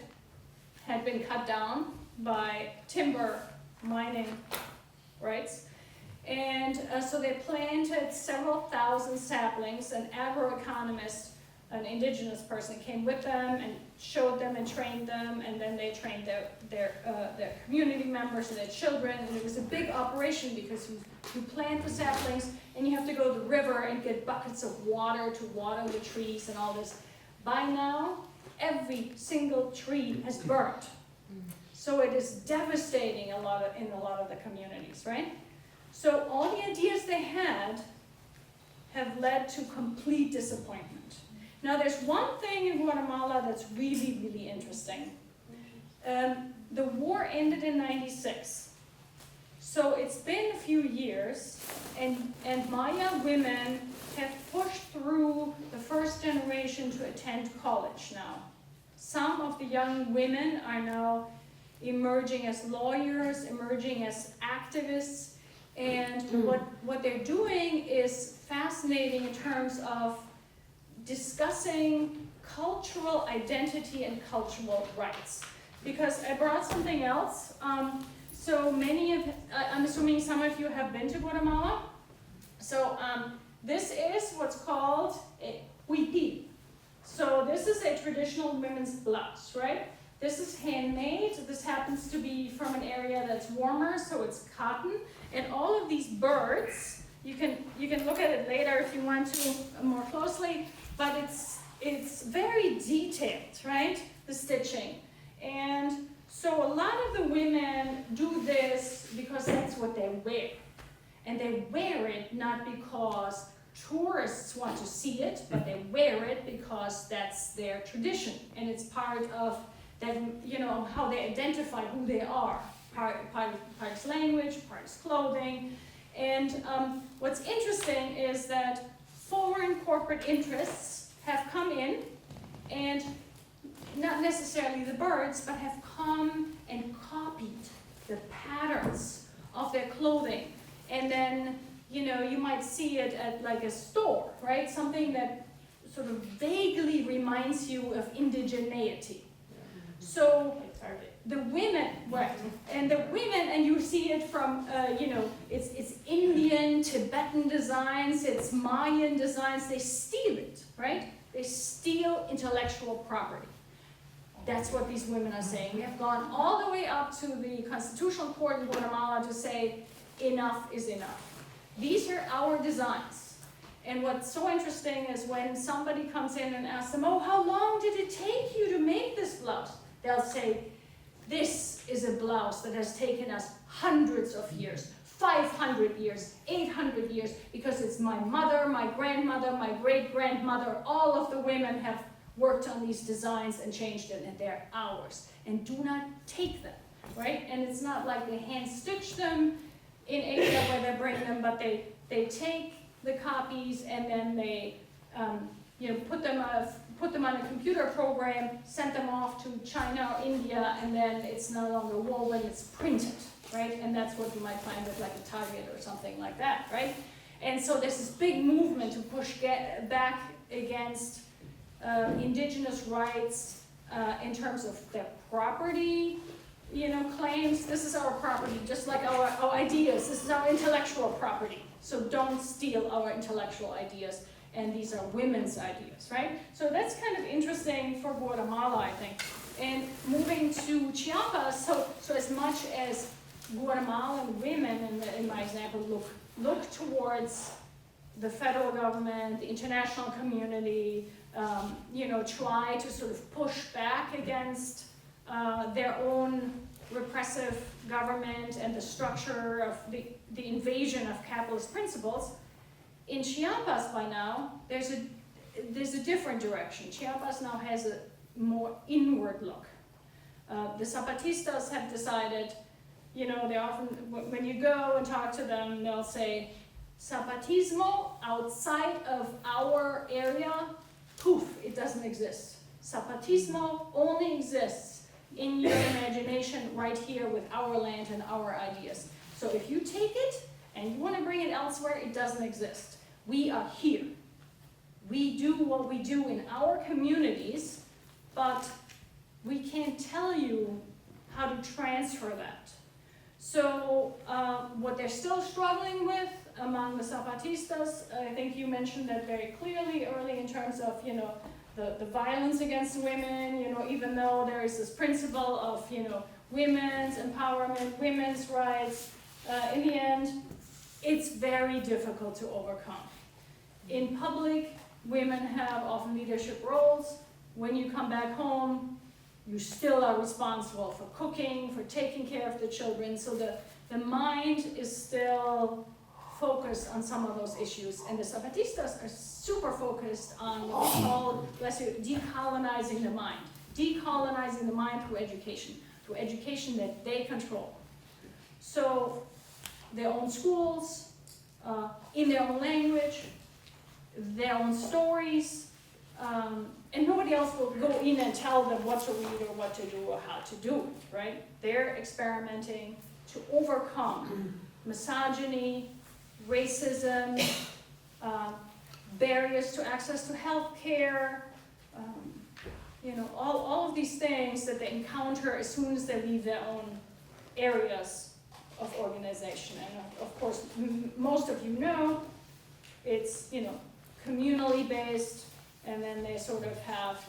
been cut down by timber mining rights. And so they planted several thousand saplings. An agroeconomist, an indigenous person, came with them and showed them and trained them, and then they trained their community members and their children. And it was a big operation because you plant the saplings and you have to go to the river and get buckets of water to water the trees and all this. By now, every single tree has burnt. So it is devastating in a lot of the communities, right? So all the ideas they had have led to complete disappointment. Now there's one thing in Guatemala that's really, really interesting. The war ended in '96. So it's been a few years, and Maya women have pushed through the first generation to attend college now. Some of the young women are now emerging as lawyers, emerging as activists, and what they're doing is fascinating in terms of discussing cultural identity and cultural rights. Because I brought something else. So I'm assuming some of you have been to Guatemala. So this is what's called a huipil. So this is a traditional women's blouse, right? This is handmade. This happens to be from an area that's warmer, so it's cotton. And all of these birds, you can look at it later if you want to more closely, but it's very detailed, right? The stitching. And so a lot of the women do this because that's what they wear. And they wear it not because tourists want to see it, but they wear it because that's their tradition. And it's part of that, you know, how they identify who they are. Part is language, part is clothing. And what's interesting is that foreign corporate interests have come in, and not necessarily the birds, but have come and copied the patterns of their clothing. And then, you know, you might see it at like a store, right? Something that sort of vaguely reminds you of indigeneity. So the women, right, and the women, and you see it from, you know, it's Indian, Tibetan designs, it's Mayan designs, they steal it, right? They steal intellectual property. That's what these women are saying. We have gone all the way up to the Constitutional Court in Guatemala to say, enough is enough. These are our designs. And what's so interesting is when somebody comes in and asks them, oh, how long did it take you to make this blouse? They'll say, this is a blouse that has taken us hundreds of years, 500 years, 800 years, because it's my mother, my grandmother, my great-grandmother, all of the women have worked on these designs and changed it, and they're ours. And do not take them, right? And it's not like they hand-stitch them in Asia where they bring them, but they take the copies and then they you know, put them on a computer program, send them off to China or India, and then it's no longer woven, it's printed, right? And that's what you might find at like a Target or something like that, right? And so there's this big movement to push back against indigenous rights in terms of their property, you know, claims. This is our property, just like our ideas. This is our intellectual property. So don't steal our intellectual ideas. And these are women's ideas, right? So that's kind of interesting for Guatemala, I think. And moving to Chiapas, so as much as Guatemalan women, in my example, look towards the federal government, the international community, you know, try to sort of push back against their own repressive government and the structure of the invasion of capitalist principles. In Chiapas by now, there's a different direction. Chiapas now has a more inward look. The Zapatistas have decided, you know, they often, when you go and talk to them, they'll say, Zapatismo outside of our area, poof, it doesn't exist. Zapatismo only exists in your imagination right here with our land and our ideas. So if you take it and you want to bring it elsewhere, it doesn't exist. We are here. We do what we do in our communities, but we can't tell you how to transfer that. So what they're still struggling with among the Zapatistas, I think you mentioned that very clearly early in terms of, you know, the violence against women, you know, even though there is this principle of, you know, women's empowerment, women's rights, in the end, it's very difficult to overcome. In public, women have often leadership roles. When you come back home, you still are responsible for cooking, for taking care of the children. So the mind is still focused on some of those issues. And the Zapatistas are super focused on what we call, decolonizing the mind. Decolonizing the mind through education that they control. So their own schools, in their own language, their own stories, and nobody else will go in and tell them what to read or what to do or how to do it, right? They're experimenting to overcome misogyny, racism, barriers to access to health care, you know, all of these things that they encounter as soon as they leave their own areas of organization. And of course, most of you know it's, communally based, and then they sort of have,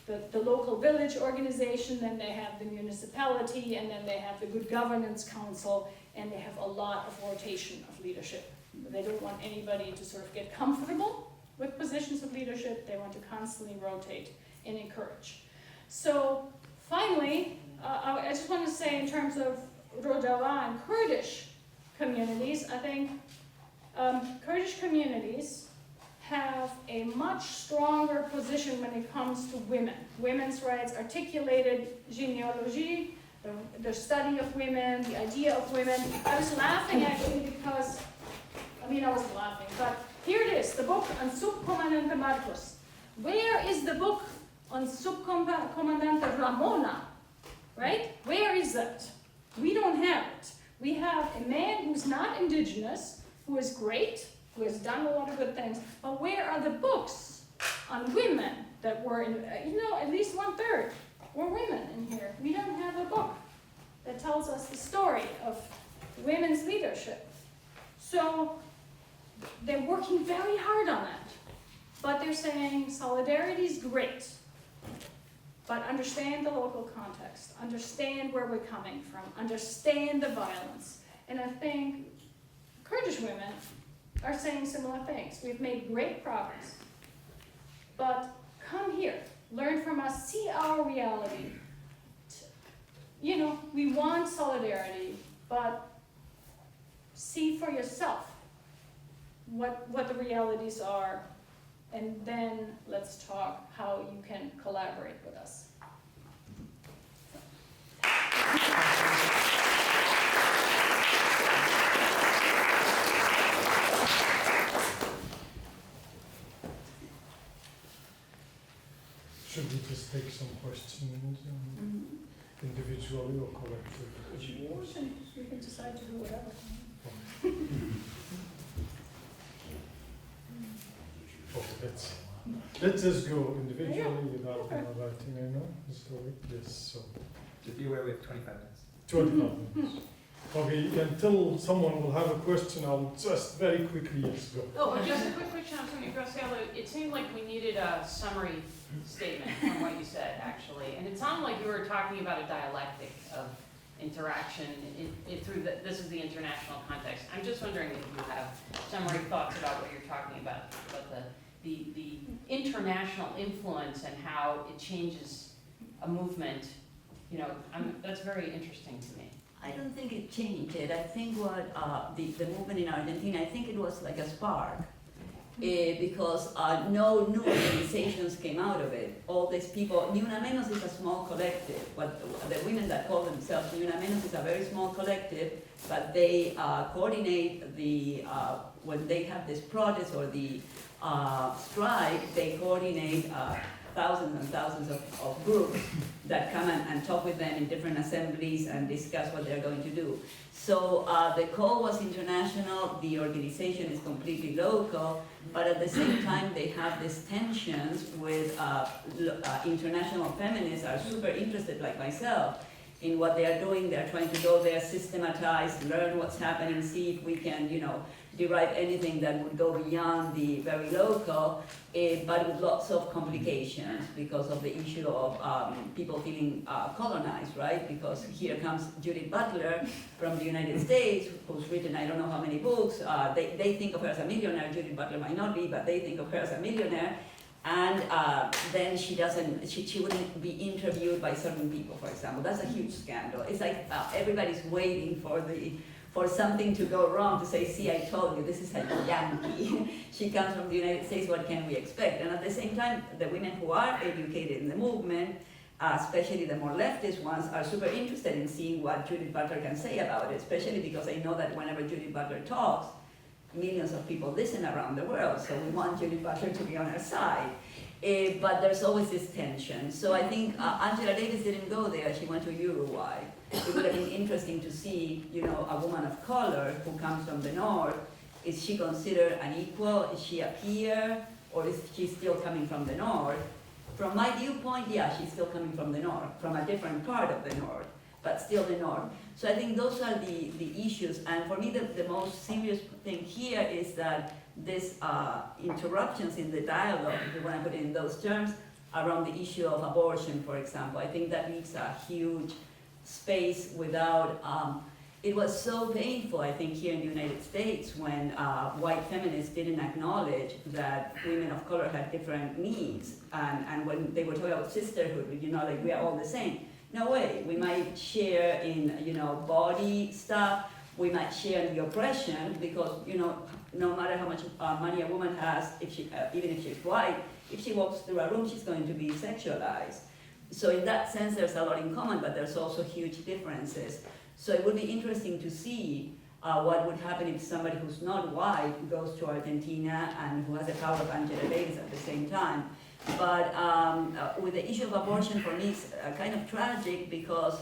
the local village organization, then they have the municipality, and then they have the good governance council, and they have a lot of rotation of leadership. They don't want anybody to sort of get comfortable with positions of leadership. They want to constantly rotate and encourage. So finally, I just want to say in terms of Rojava and Kurdish communities, I think Kurdish communities have a much stronger position when it comes to women. Women's rights, articulated genealogy, the study of women, the idea of women. I was laughing actually because, I wasn't laughing, but here it is, the book on Subcomandante Marcos. Where is the book on Subcomandante Ramona, right? Where is that? We don't have it. We have a man who's not indigenous, who is great, who has done a lot of good things, but where are the books on women that were in, at least 1/3 were women in here. We don't have a book that tells us the story of women's leadership. So they're working very hard on that, but they're saying solidarity is great, but understand the local context, understand where we're coming from, understand the violence. And I think Kurdish women are saying similar things. We've made great progress, but come here, learn from us, see our reality. We want solidarity, but see for yourself what the realities are, and then let's talk how you can collaborate with us. Should we just take some questions individually or collectively? We can decide to do whatever. Let's just go individually without writing, the story. Yes, so. Just be aware we have 25 minutes. 25 minutes. Okay, until someone will have a question, I'll just very quickly go. Oh, just a quick question on something, Graciela. It seemed like we needed a summary statement from what you said, actually. And it sounded like you were talking about a dialectic of interaction through this is the international context. I'm just wondering if you have summary thoughts about what you're talking about the international influence and how it changes a movement. That's very interesting to me. I don't think it changed it. I think what the movement in Argentina, I think it was like a spark. Because no new organizations came out of it. All these people, Ni Una Menos is a small collective. The women that call themselves Ni Una Menos is a very small collective, but they coordinate when they have this protest or the strike, they coordinate thousands and thousands of groups that come and talk with them in different assemblies and discuss what they're going to do. So the call was international, the organization is completely local, but at the same time they have these tensions with international feminists are super interested, like myself, in what they are doing. They're trying to go there, systematize, learn what's happening, see if we can, derive anything that would go beyond the very local, but with lots of complications because of the issue of people feeling colonized, right? Because here comes Judith Butler from the United States, who's written I don't know how many books. They think of her as a millionaire. Judith Butler might not be, but they think of her as a millionaire. And then she wouldn't be interviewed by certain people, for example. That's a huge scandal. It's like everybody's waiting for something to go wrong to say, see, I told you, this is a Yankee. She comes from the United States, what can we expect? And at the same time, the women who are educated in the movement, especially the more leftist ones, are super interested in seeing what Judith Butler can say about it, especially because they know that whenever Judith Butler talks, millions of people listen around the world, so we want Judith Butler to be on our side. But there's always this tension. So I think Angela Davis didn't go there, she went to Uruguay. It would have been interesting to see, a woman of color who comes from the north. Is she considered an equal? Is she a peer? Or is she still coming from the north? From my viewpoint, yeah, she's still coming from the north, from a different part of the north. but still the norm. So I think those are the issues, and for me the most serious thing here is that this interruptions in the dialogue, if you want to put it in those terms, around the issue of abortion, for example. I think that leaves a huge space without, it was so painful, I think, here in the United States when white feminists didn't acknowledge that women of color had different needs, and when they were talking about sisterhood, you know, like we are all the same. No way, we might share in, you know, body stuff, we might share in the oppression, because, you know, no matter how much money a woman has, if she, even if she's white, if she walks through a room, she's going to be sexualized. So in that sense, there's a lot in common, but there's also huge differences. So it would be interesting to see what would happen if somebody who's not white goes to Argentina and who has the power of Angela Davis at the same time. But with the issue of abortion, for me, it's kind of tragic because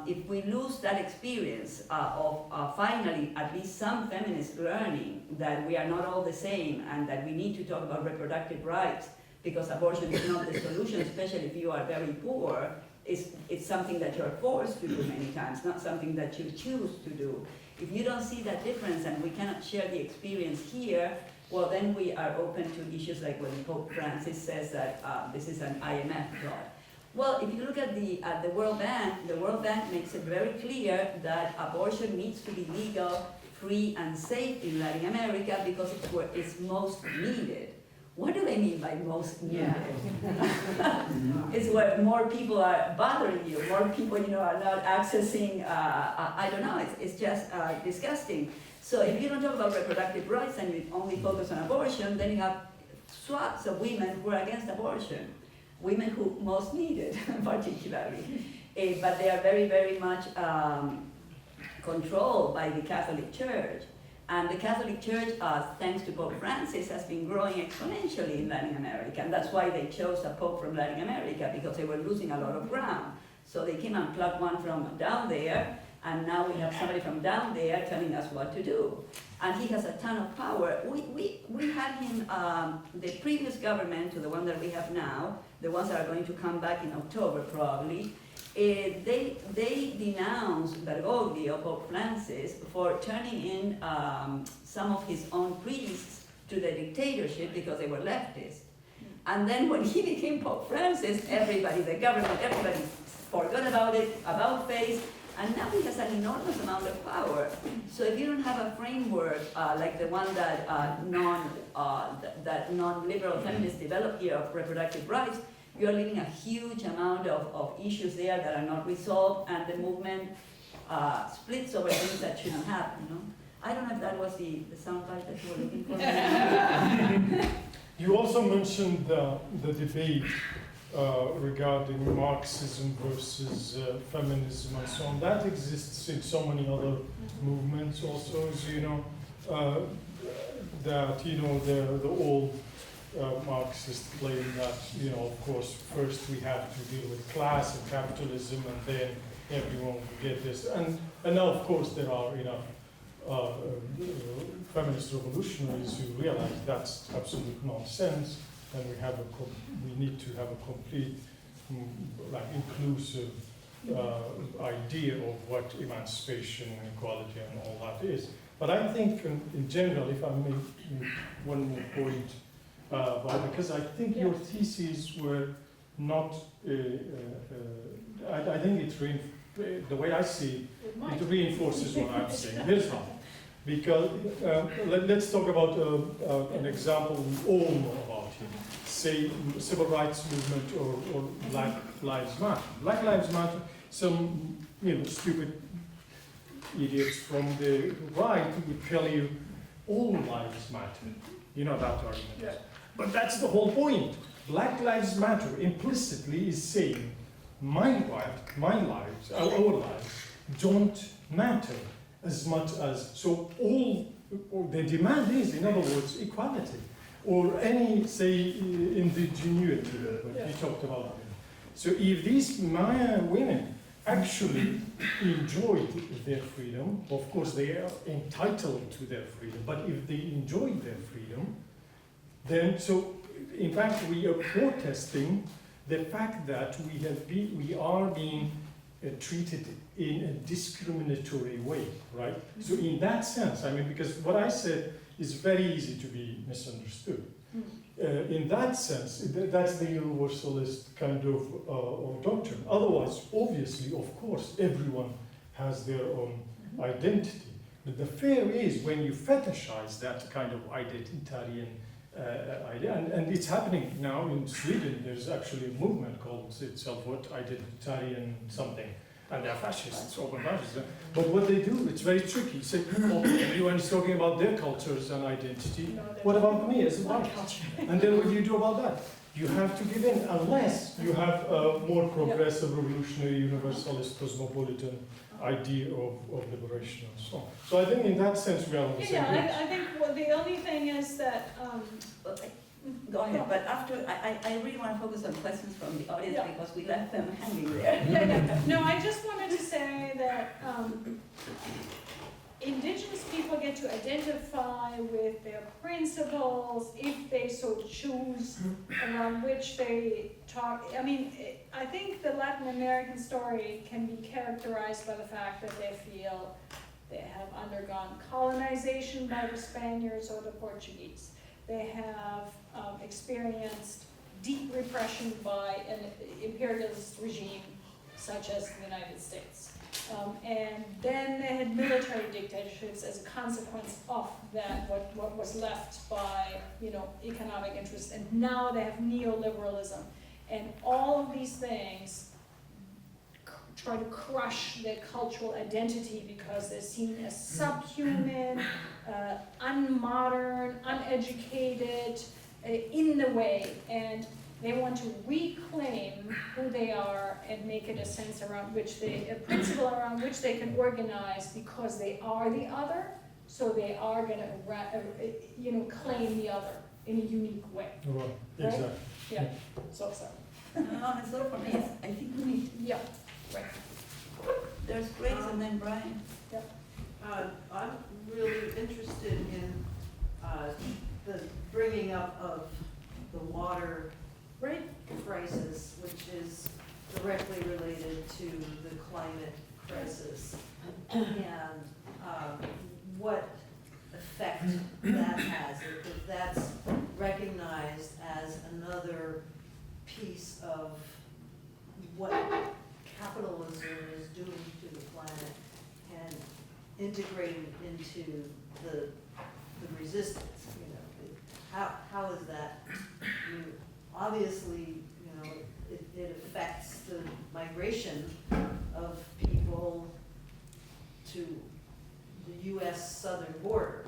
if we lose that experience of finally at least some feminists learning that we are not all the same and that we need to talk about reproductive rights, because abortion is not the solution, especially if you are very poor, it's something that you're forced to do many times, not something that you choose to do. If you don't see that difference and we cannot share the experience here, well, then we are open to issues like when Pope Francis says that this is an IMF God. Well, if you look at the World Bank makes it very clear that abortion needs to be legal, free, and safe in Latin America because it's where it's most needed. What do they mean by most needed? It's where more people are bothering you, more people, you know, are not accessing, I don't know, it's just disgusting. So if you don't talk about reproductive rights and you only focus on abortion, then you have swaths of women who are against abortion, women who most need it, particularly. But they are very, very much controlled by the Catholic Church. And the Catholic Church, thanks to Pope Francis, has been growing exponentially in Latin America. And that's why they chose a Pope from Latin America, because they were losing a lot of ground. So they came and plucked one from down there, and now we have somebody from down there telling us what to do. And he has a ton of power. We had him, the previous government, to the one that we have now, the ones that are going to come back in October probably, they denounced Bergoglio, Pope Francis, for turning in some of his own priests to the dictatorship because they were leftist. And then when he became Pope Francis, everybody, the government, everybody forgot about it, about face, and now he has an enormous amount of power. So if you don't have a framework like the one that non-liberal feminists developed here of reproductive rights, you're leaving a huge amount of issues there that are not resolved, and the movement splits over things that shouldn't happen, you know? I don't know if that was the soundbite that you were looking for. You also mentioned the debate regarding Marxism versus feminism and so on. That exists in so many other movements also, as you know, that, you know, the old Marxists claim that, you know, of course, first we have to deal with class and capitalism, and then everyone will get this. And now, of course, there are enough feminist revolutionaries who realize that's absolute nonsense, and we need to have a complete, like, inclusive idea of what emancipation and equality and all that is. But I think, in general, if I may make one more point, because I think your theses were not, I think the way I see it reinforces what I'm saying. Here's how. Because let's talk about an example we all know about here. Say civil rights movement or Black Lives Matter. Black Lives Matter, some, you know, stupid idiots from the right would tell you all lives matter. You know that argument. Yeah. But that's the whole point. Black Lives Matter implicitly is saying my lives, our lives, don't matter as much as, so all the demand is, in other words, equality, or any, say, indigeneity, what we talked about. So if these Maya women actually enjoyed their freedom, of course they are entitled to their freedom, but if they enjoyed their freedom, then, so in fact we are protesting the fact that we are being treated in a discriminatory way, right? So in that sense, I mean, because what I said is very easy to be misunderstood. In that sense, that's the universalist kind of doctrine. Otherwise, obviously, of course, everyone has their own identity. But the fear is when you fetishize that kind of identitarian idea, and it's happening now in Sweden. There's actually a movement called itself what identitarian something, and they're fascists, open fascists. But what they do, it's very tricky. Say, oh, everyone is talking about their cultures and identity. What about me as a white culture? And then what do you do about that? You have to give in, unless you have a more progressive, revolutionary, universalist, cosmopolitan idea of liberation and so on. So I think in that sense we are on the same page. I think the only thing is that, Go ahead, but after, I really want to focus on questions from the audience Yeah. because we left them hanging there. yeah. No, I just wanted to say that Indigenous people get to identify with their principles if they so choose, around which they talk. I mean, I think the Latin American story can be characterized by the fact that they feel they have undergone colonization by the Spaniards or the Portuguese. They have experienced deep repression by an imperialist regime such as the United States. And then they had military dictatorships as a consequence of that, what was left by, economic interests. And now they have neoliberalism. And all of these things try to crush their cultural identity because they're seen as subhuman, unmodern, uneducated, in the way. And they want to reclaim who they are and make it a principle around which they can organize because they are the other. So they are going to, claim the other in a unique way. Right, exactly. Yeah. So. No, it's not for me. I think we need. Yeah. Right. There's Grace and then Brian. I'm really interested in the bringing up of the water crisis, which is directly related to the climate crisis, and what effect that has, if that's recognized as another piece of what capitalism is doing to the planet and integrated into the resistance, how is that? Obviously, it affects the migration of people to the U.S. southern border.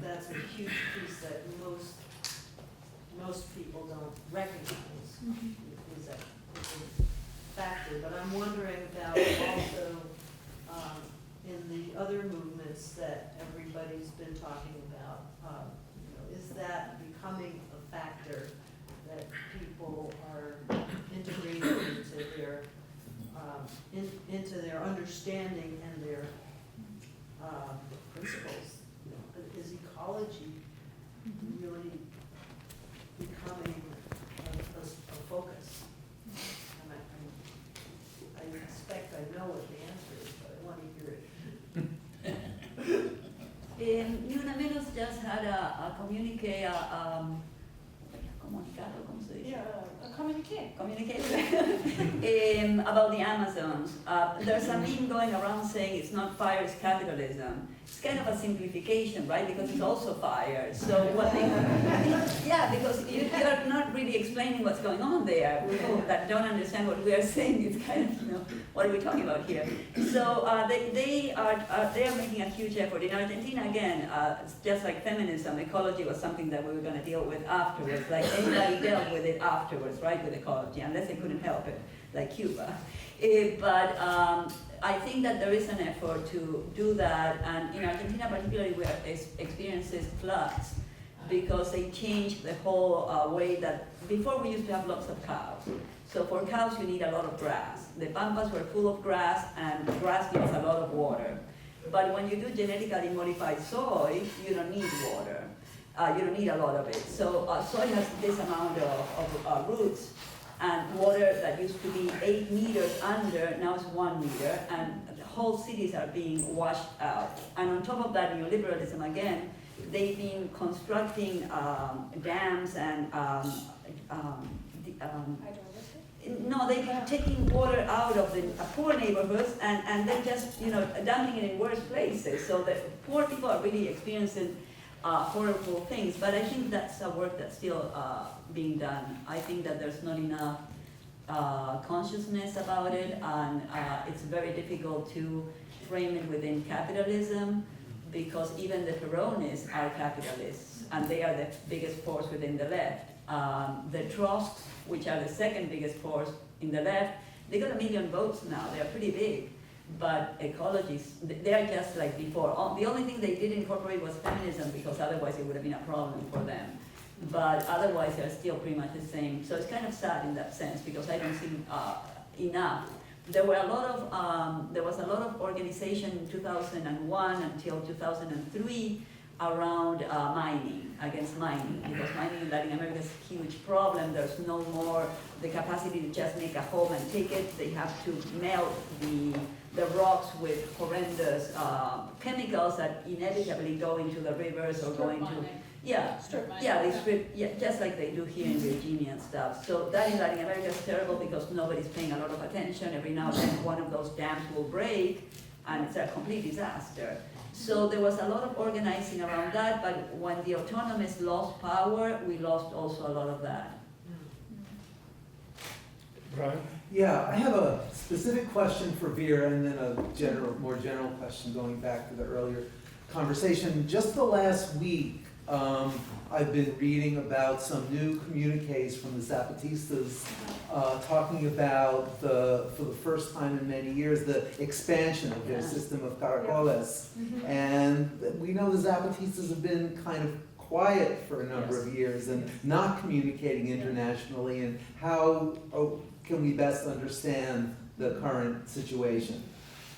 That's a huge piece that most people don't recognize is a factor. But I'm wondering about also in the other movements that everybody's been talking about. Is that becoming a factor that people are integrating into their understanding and their principles? Is ecology really becoming a focus? And I expect I know what the answer is, but I want to hear it. Ni Una Menos just had a communique, comunicado, ¿cómo se dice? Yeah, a communique. About the Amazons. There's a meme going around saying it's not fire, it's capitalism. It's kind of a simplification, right? Because it's also fire. So what they, yeah, because you're not really explaining what's going on there. People that don't understand what we are saying, it's kind of, what are we talking about here? So they are making a huge effort. In Argentina, again, it's just like feminism, ecology was something that we were going to deal with afterwards. Like anybody dealt with it afterwards, right, with ecology, unless they couldn't help it, like Cuba. But I think that there is an effort to do that, and in Argentina particularly we are experiences floods because they changed the whole way that, before we used to have lots of cows. So for cows you need a lot of grass. The pampas were full of grass, and grass needs a lot of water. But when you do genetically modified soy, you don't need water. You don't need a lot of it. So soy has this amount of roots, and water that used to be 8 meters under, now is 1 meter, and the whole cities are being washed out. And on top of that, neoliberalism again, they've been constructing dams and no, they've been taking water out of the poor neighborhoods and then just, dumping it in worse places. So the poor people are really experiencing horrible things, but I think that's a work that's still being done. I think that there's not enough consciousness about it, and it's very difficult to frame it within capitalism, because even the Peronists are capitalists, and they are the biggest force within the left. The Trotskyists, which are the second biggest force in the left, they got 1 million votes now, they're pretty big. But ecologists, they're just like before. The only thing they did incorporate was feminism, because otherwise it would have been a problem for them. But otherwise they're still pretty much the same. So it's kind of sad in that sense, because I don't see enough. There was a lot of organization in 2001 until 2003 around mining, against mining, because mining in Latin America is a huge problem. There's no more the capacity to just make a home and take it. They have to melt the rocks with horrendous chemicals that inevitably go into the rivers or go into, they strip, just like they do here in Virginia and stuff. So that in Latin America is terrible, because nobody's paying a lot of attention. Every now and then one of those dams will break, and it's a complete disaster. So there was a lot of organizing around that, but when the autonomists lost power, we lost also a lot of that. Brian? Yeah, I have a specific question for Vera, and then a more general question going back to the earlier conversation. Just the last week, I've been reading about some new communiques from the Zapatistas talking about, for the first time in many years, the expansion of their system of caracoles. And we know the Zapatistas have been kind of quiet for a number of years and not communicating internationally, and how can we best understand the current situation?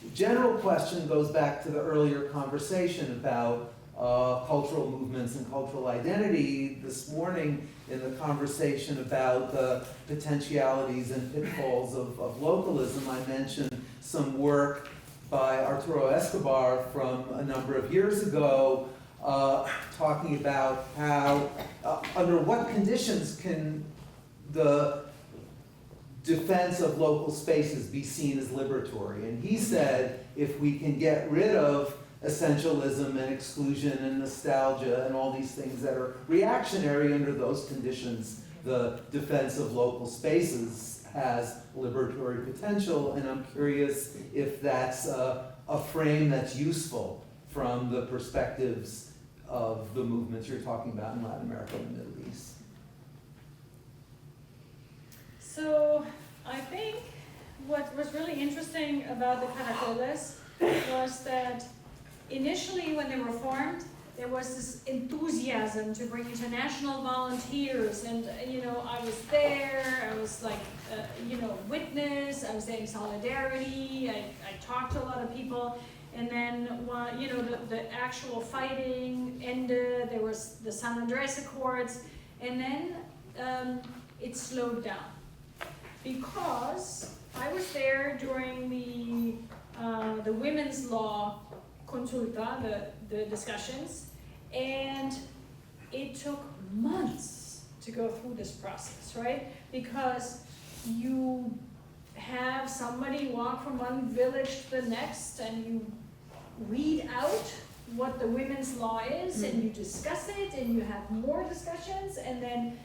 The general question goes back to the earlier conversation about cultural movements and cultural identity. This morning, in the conversation about the potentialities and pitfalls of localism, I mentioned some work by Arturo Escobar from a number of years ago, talking about how, under what conditions can the defense of local spaces be seen as liberatory. And he said, if we can get rid of essentialism and exclusion and nostalgia and all these things that are reactionary under those conditions, the defense of local spaces has liberatory potential. And I'm curious if that's a frame that's useful from the perspectives of the movements you're talking about in Latin America and the Middle East. So I think what was really interesting about the caracoles was that initially when they were formed, there was this enthusiasm to bring international volunteers, and I was there, I was like witness, I was there in solidarity, I talked to a lot of people, and then the actual fighting ended, there was the San Andres Accords, and then it slowed down. Because I was there during the women's law consulta, the discussions, and it took months to go through this process, right? Because you have somebody walk from one village to the next, and you read out what the women's law is, and you discuss it, and you have more discussions, and then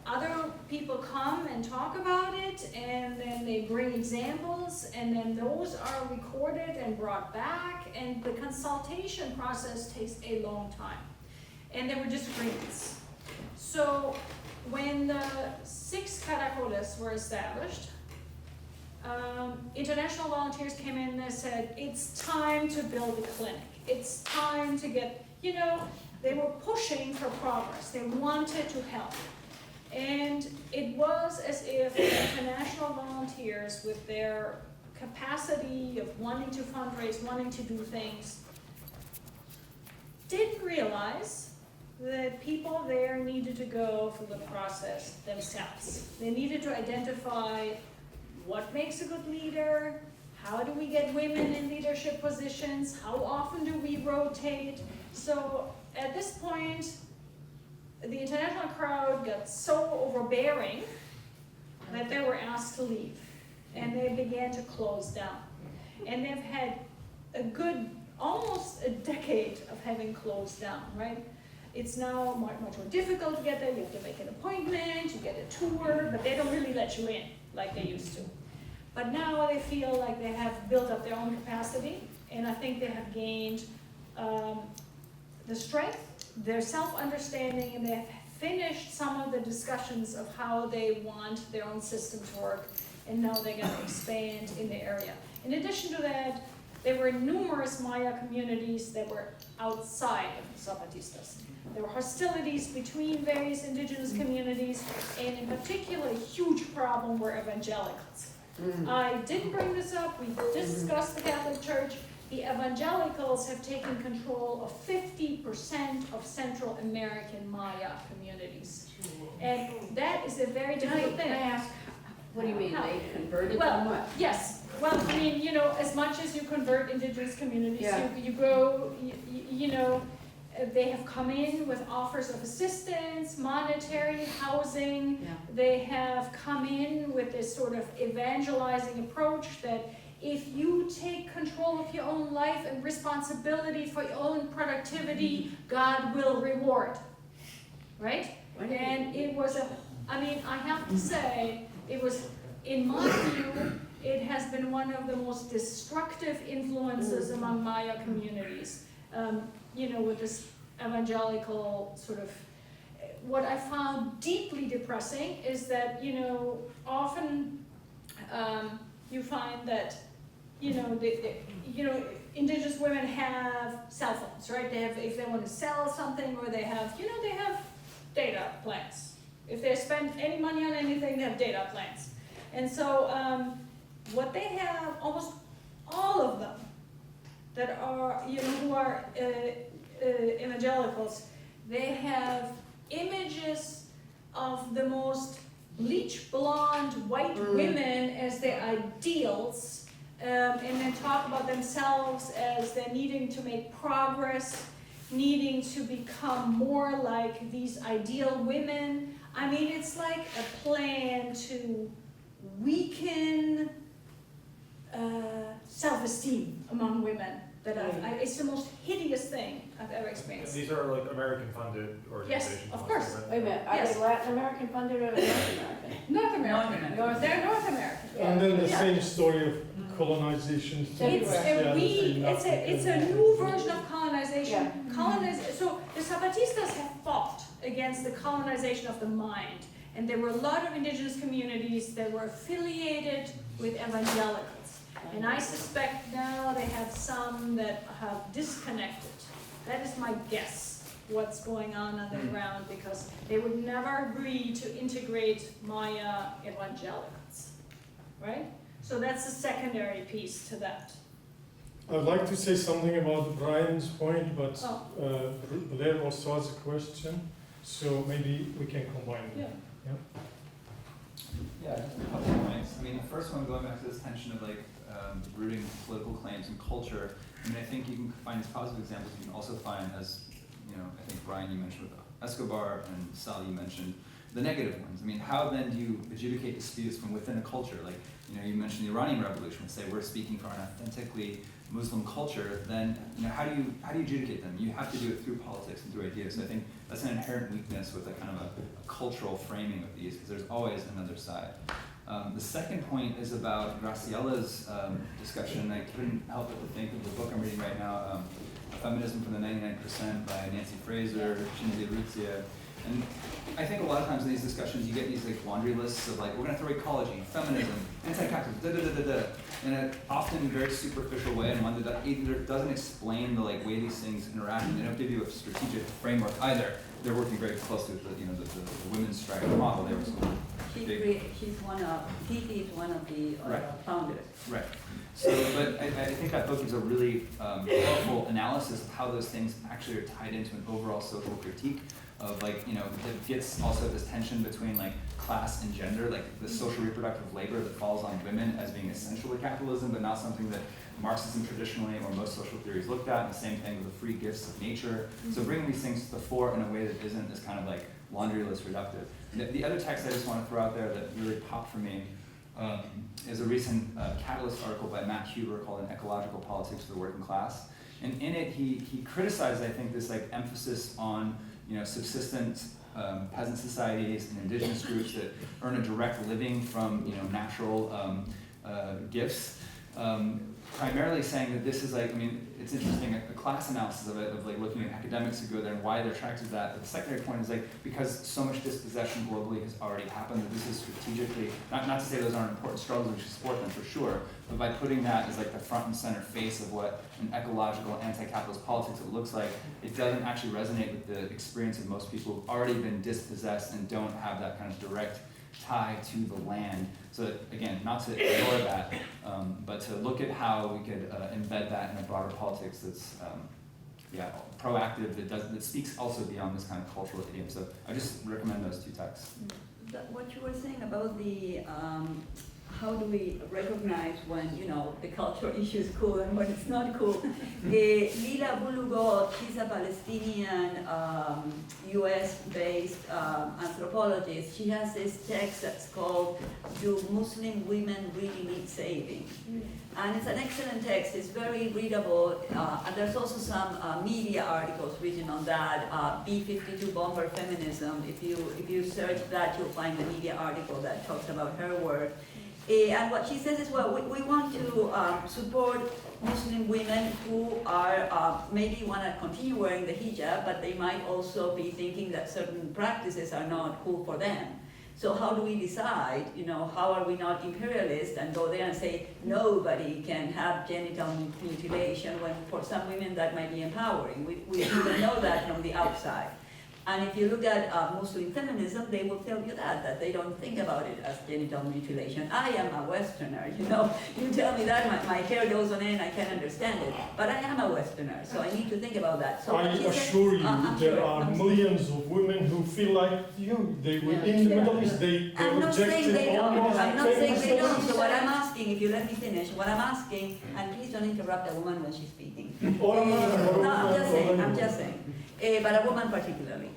other people come and talk about it, and then they bring examples, and then those are recorded and brought back, and the consultation process takes a long time. And there were disagreements. So when the 6 caracoles were established, international volunteers came in and they said, it's time to build a clinic. It's time to get, they were pushing for progress. They wanted to help. And it was as if international volunteers, with their capacity of wanting to fundraise, wanting to do things, didn't realize that people there needed to go through the process themselves. They needed to identify what makes a good leader, how do we get women in leadership positions, how often do we rotate. So at this point, the international crowd got so overbearing that they were asked to leave, and they began to close down. And they've had a good, almost a decade of having closed down, right? It's now much more difficult to get there. You have to make an appointment, you get a tour, but they don't really let you in like they used to. But now they feel like they have built up their own capacity, and I think they have gained the strength, their self-understanding, and they have finished some of the discussions of how they want their own system to work, and now they're going to expand in the area. In addition to that, there were numerous Maya communities that were outside of the Zapatistas. There were hostilities between various indigenous communities, and in particular, a huge problem were evangelicals. I didn't bring this up, we discussed the Catholic Church. The evangelicals have taken control of 50% of Central American Maya communities. And that is a very difficult thing. Can I ask, what do you mean, How? they converted Well, them what? Yes, well, I mean, you know, as much as you convert indigenous communities, Yeah. you grow, you know, they have come in with offers of assistance, monetary, housing. Yeah. They have come in with this sort of evangelizing approach that if you take control of your own life and responsibility for your own productivity, God will reward, right? And it was I mean, I have to say, it was, in my view, it has been one of the most destructive influences among Maya communities. You know, with this evangelical sort of, what I found deeply depressing is that, you know, often you find that, you know, indigenous women have cell phones, right? They have, if they want to sell something, or they have, you know, they have data plans. If they spend any money on anything, they have data plans. And so what they have, almost all of them that are, you know, who are evangelicals, they have images of the most bleach blonde white women as their ideals, and then talk about themselves as they're needing to make progress, needing to become more like these ideal women. I mean, it's like a plan to weaken self-esteem among women. That it's the most hideous thing I've ever experienced. And these are like American-funded organizations. Yes, of course. Wait a minute, are Yes. they Latin American funded or North American? North American. North American. They're North American. And then the Yeah. same story of colonization. It's a new version of colonization. So the Zapatistas have fought against the colonization of the mind. And there were a lot of indigenous communities that were affiliated with evangelicals. And I suspect now they have some that have disconnected. That is my guess, what's going on the ground, because they would never agree to integrate Maya evangelicals, right? So that's the secondary piece to that. I'd like to say something about Brian's point, but Oh. Blair also has a question, so maybe we can combine them. Yeah. Yeah, just a couple of points. I mean, the first one, going back to this tension of like rooting political claims and culture. I mean, I think you can find these positive examples. You can also find, as you know, I think Brian, you mentioned with Escobar, and Sal, you mentioned the negative ones. I mean, how then do you adjudicate disputes from within a culture? Like, you know, you mentioned the Iranian Revolution. Let's say we're speaking for an authentically Muslim culture. Then, you know, how do you adjudicate them? You have to do it through politics and through ideas. So I think that's an inherent weakness with a kind of a cultural framing of these, because there's always another side. The second point is about Graciela's discussion. I couldn't help but to think of the book I'm reading right now, Feminism from the 99% by Nancy Fraser, Shinzi Aruzia. And I think a lot of times in these discussions you get these like laundry lists of like, we're gonna throw ecology, feminism, anti-capitalism, da-da-da-da-da, in an often very superficial way, and one that either doesn't explain the like way these things interact, and they don't give you a strategic framework either. They're working very closely with the, you know, the women's strike model. They were He is one of the Right. founders. Right. So, but I think that book gives a really helpful analysis of how those things actually are tied into an overall social critique of like, you know, it gets also this tension between like class and gender, like the social reproductive labor that falls on women as being essential to capitalism, but not something that Marxism traditionally or most social theories looked at, and the same thing with the free gifts of nature. So bringing these things to the fore in a way that isn't this kind of like laundry list reductive. The other text I just want to throw out there that really popped for me is a recent Catalyst article by Matt Huber called An Ecological Politics for the Working Class. And in it, he criticized, I think, this like emphasis on, you know, subsistent peasant societies and indigenous groups that earn a direct living from, you know, natural gifts. Primarily saying that this is like, I mean, it's interesting, a class analysis of it, of like looking at academics who go there and why they're attracted to that. But the secondary point is like, because so much dispossession globally has already happened, that this is strategically, not to say those aren't important struggles, we should support them for sure, but by putting that as like the front and center face of what an ecological anti-capitalist politics it looks like, it doesn't actually resonate with the experience of most people who've already been dispossessed and don't have that kind of direct tie to the land. So again, not to ignore that, but to look at how we could embed that in a broader politics that's proactive, that speaks also beyond this kind of cultural idiom. So I just recommend those two texts. What you were saying about the how do we recognize when, you know, the cultural issue is cool and when it's not cool? Lila Bulugot, she's a Palestinian US-based anthropologist. She has this text that's called Do Muslim Women Really Need Saving? And it's an excellent text, it's very readable, and there's also some media articles written on that, B-52 Bomber Feminism. If you search that, you'll find a media article that talks about her work. And what she says is, well, we want to support Muslim women who are maybe want to continue wearing the hijab, but they might also be thinking that certain practices are not cool for them. So how do we decide, you know, how are we not imperialist and go there and say nobody can have genital mutilation when for some women that might be empowering. We don't know that from the outside. And if you look at Muslim feminism, they will tell you that they don't think about it as genital mutilation. I am a Westerner, you know. You tell me that, my hair goes on end, I can't understand it. But I am a Westerner, so I need to think about that. So I assure you, there are millions of women who feel like you. They were in the Middle East, they I'm not saying rejected they don't. all I'm not saying they don't. So what these I'm asking, if you let me finish, what I'm asking, and please don't interrupt a woman when she's speaking. Or a man, or a No, I'm woman, just or saying, I'm anyone. just saying. But a woman particularly.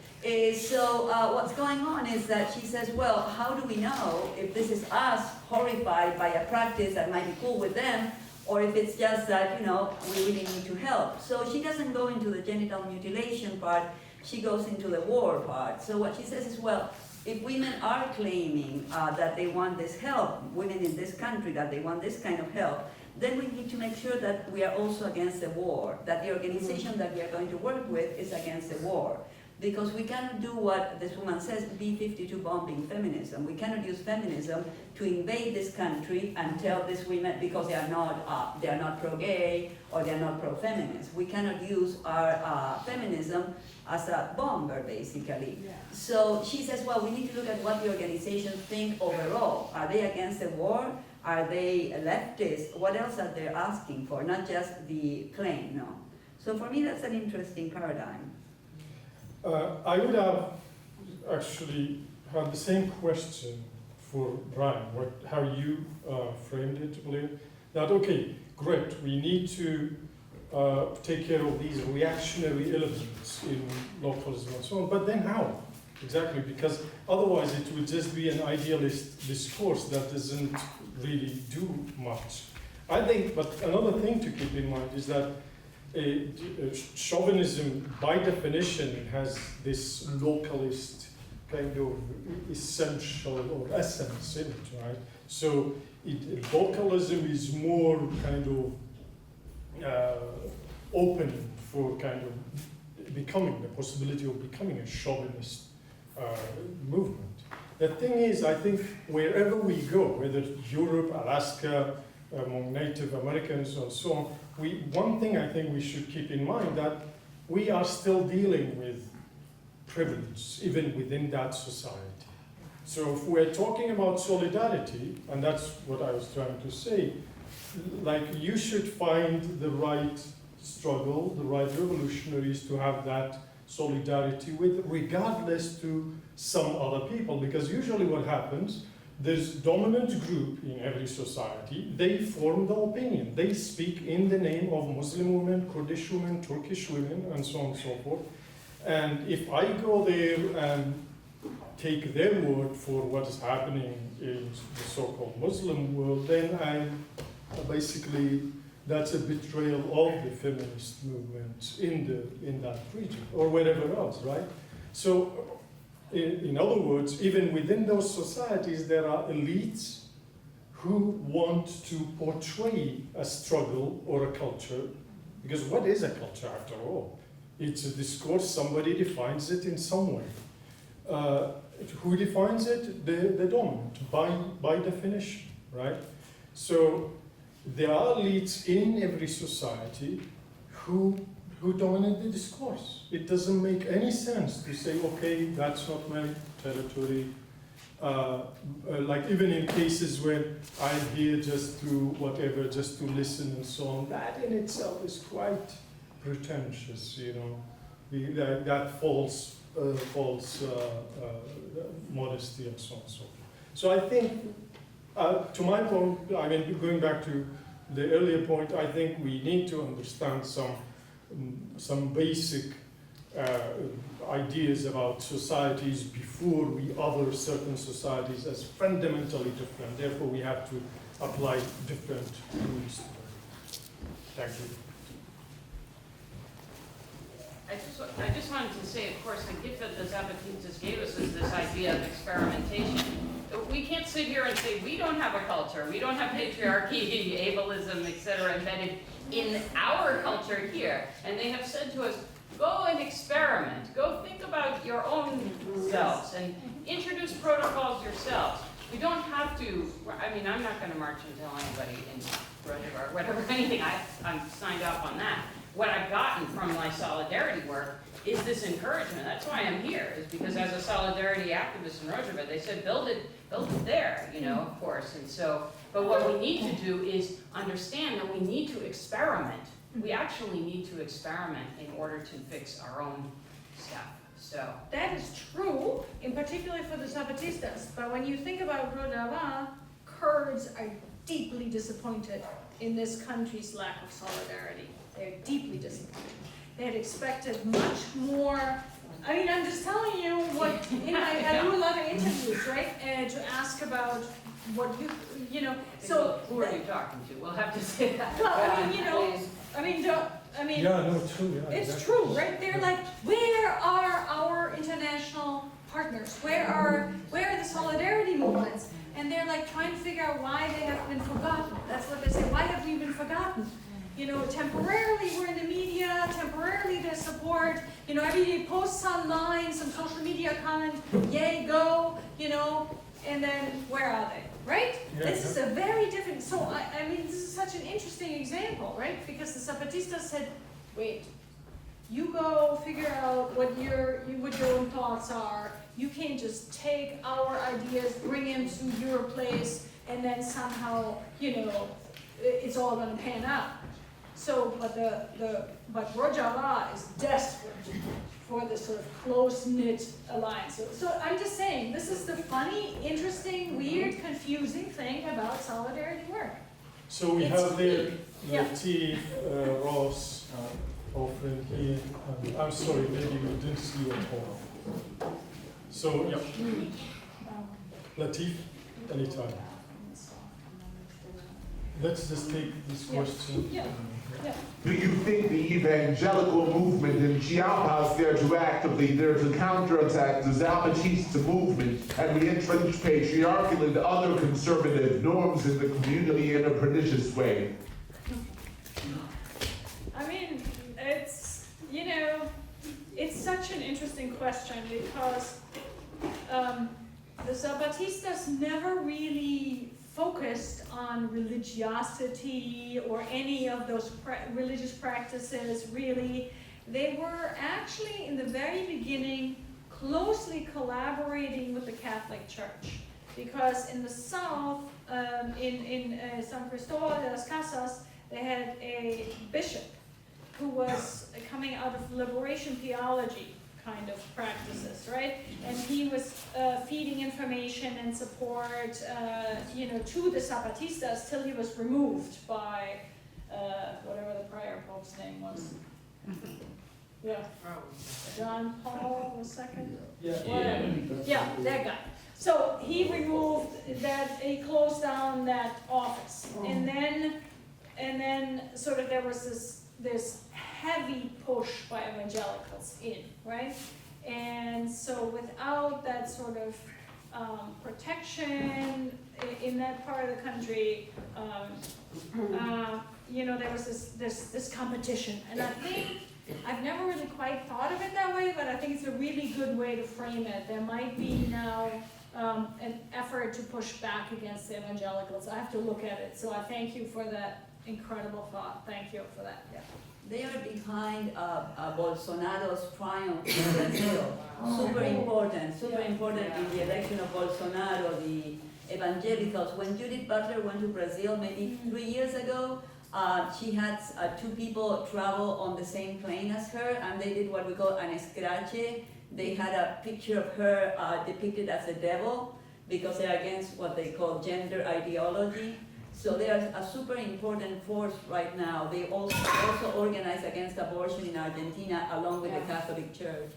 So what's going on is that she says, well, how do we know if this is us horrified by a practice that might be cool with them, or if it's just that, you know, we really need to help. So she doesn't go into the genital mutilation part, she goes into the war part. So what she says is, well, if women are claiming that they want this help, women in this country, that they want this kind of help, then we need to make sure that we are also against the war, that the organization that we are going to work with is against the war. Because we cannot do what this woman says, B-52 bombing feminism. We cannot use feminism to invade this country and tell these women, because they are not pro-gay or they are not pro-feminist. We cannot use our feminism as a bomber, basically. Yeah. So she says, well, we need to look at what the organizations think overall. Are they against the war? Are they leftist? What else are they asking for? Not just the claim, no. So for me, that's an interesting paradigm. I would have actually had the same question for Brian, how you framed it, Blair. That, okay, great, we need to take care of these reactionary elements in localism and so on, but then how? Exactly, because otherwise it would just be an idealist discourse that doesn't really do much. I think, but another thing to keep in mind is that chauvinism, by definition, has this localist kind of essential or essence in it, right? So localism is more kind of open for kind of becoming, the possibility of becoming a chauvinist movement. The thing is, I think wherever we go, whether Europe, Alaska, among Native Americans and so on, one thing I think we should keep in mind that we are still dealing with privilege, even within that society. So if we're talking about solidarity, and that's what I was trying to say, like you should find the right struggle, the right revolutionaries to have that solidarity with, regardless to some other people. Because usually what happens, there's dominant group in every society, they form the opinion. They speak in the name of Muslim women, Kurdish women, Turkish women, and so on and so forth. And if I go there and take their word for what is happening in the so-called Muslim world, then I'm basically, that's a betrayal of the feminist movement in that region, or wherever else, right? So, in other words, even within those societies, there are elites who want to portray a struggle or a culture, because what is a culture after all? It's a discourse, somebody defines it in some way. Who defines it? The dominant, by definition, right? So there are elites in every society who dominate the discourse. It doesn't make any sense to say, okay, that's not my territory. Like even in cases where I'm here just to whatever, just to listen and so on, that in itself is quite pretentious, you know, that false modesty and so on and so forth. So I think, to my point, I mean, going back to the earlier point, I think we need to understand some basic ideas about societies before we other certain societies as fundamentally different. Therefore, we have to apply different rules to them. Thank you. I just wanted to say, of course, the gift that the Zapatistas gave us is this idea of experimentation. We can't sit here and say, we don't have a culture, we don't have patriarchy, ableism, etc., embedded in our culture here. And they have said to us, go and experiment, go think about your own selves and introduce protocols yourselves. We don't have to, I mean, I'm not going to march and tell anybody in Rojava or whatever, anything, I'm signed off on that. What I've gotten from my solidarity work is this encouragement. That's why I'm here, is because as a solidarity activist in Rojava, they said build it there, you know, of course. And so, but what we need to do is understand that we need to experiment. We actually need to experiment in order to fix our own stuff. So that is true, in particular for the Zapatistas. But when you think about Rojava, Kurds are deeply disappointed in this country's lack of solidarity. They're deeply disappointed. They had expected much more. I mean, I'm just telling you what, I do a lot of interviews, right? To ask about what you know. So who are you talking to? We'll have to say that. Well, I mean, you know, yeah, no, true, yeah, it's exactly. true, right? They're like, where are our international partners? Where are the solidarity movements? And they're like trying to figure out why they have been forgotten. That's what they say. Why have we been forgotten? You know, temporarily we're in the media, temporarily there's support, you know, everybody posts online, some social media comment, yay, go, you know, and then where are they, right? Yeah, this is a very different, so I mean, this is such an interesting example, right? Because the Zapatistas said, wait, you go figure out what your own thoughts are. You can't just take our ideas, bring them to your place, and then somehow, you know, it's all gonna pan out. So, but Rojava is desperate for this sort of close-knit alliance. So I'm just saying, this is the funny, interesting, weird, confusing thing about solidarity work. So we It's have there yeah. Latif, Ross, offering here. I'm sorry, maybe you didn't see your talk. So, yeah. Latif, anytime. Let's just take this question. Yeah. Yeah. Do you think the evangelical movement in Chiapas there to actively there to counterattack the Zapatista movement and re-entrench patriarchal and other conservative norms in the community in a pernicious way? I mean, it's, you know, it's such an interesting question because the Zapatistas never really focused on religiosity or any of those religious practices, really. They were actually, in the very beginning, closely collaborating with the Catholic Church. Because in the south, in San Cristobal de las Casas, they had a bishop who was coming out of liberation theology kind of practices, right? And he was feeding information and support, to the Zapatistas till he was removed by whatever the prior pope's name was. Yeah, John Paul II? Yeah, that guy. So he removed that, he closed down that office. And then sort of there was this heavy push by evangelicals in, right? And so without that sort of protection in that part of the country, there was this competition. And I think, I've never really quite thought of it that way, but I think it's a really good way to frame it. There might be now an effort to push back against the evangelicals. I have to look at it. So I thank you for that incredible thought. Thank you for that. Yeah. They are behind Bolsonaro's triumph in Brazil. Super important in the election of Bolsonaro, the evangelicals. When Judith Butler went to Brazil maybe 3 years ago, she had two people travel on the same plane as her, and they did what we call an escrache. They had a picture of her depicted as a devil because they're against what they call gender ideology. So they are a super important force right now. They also organize against abortion in Argentina along with the Catholic Church.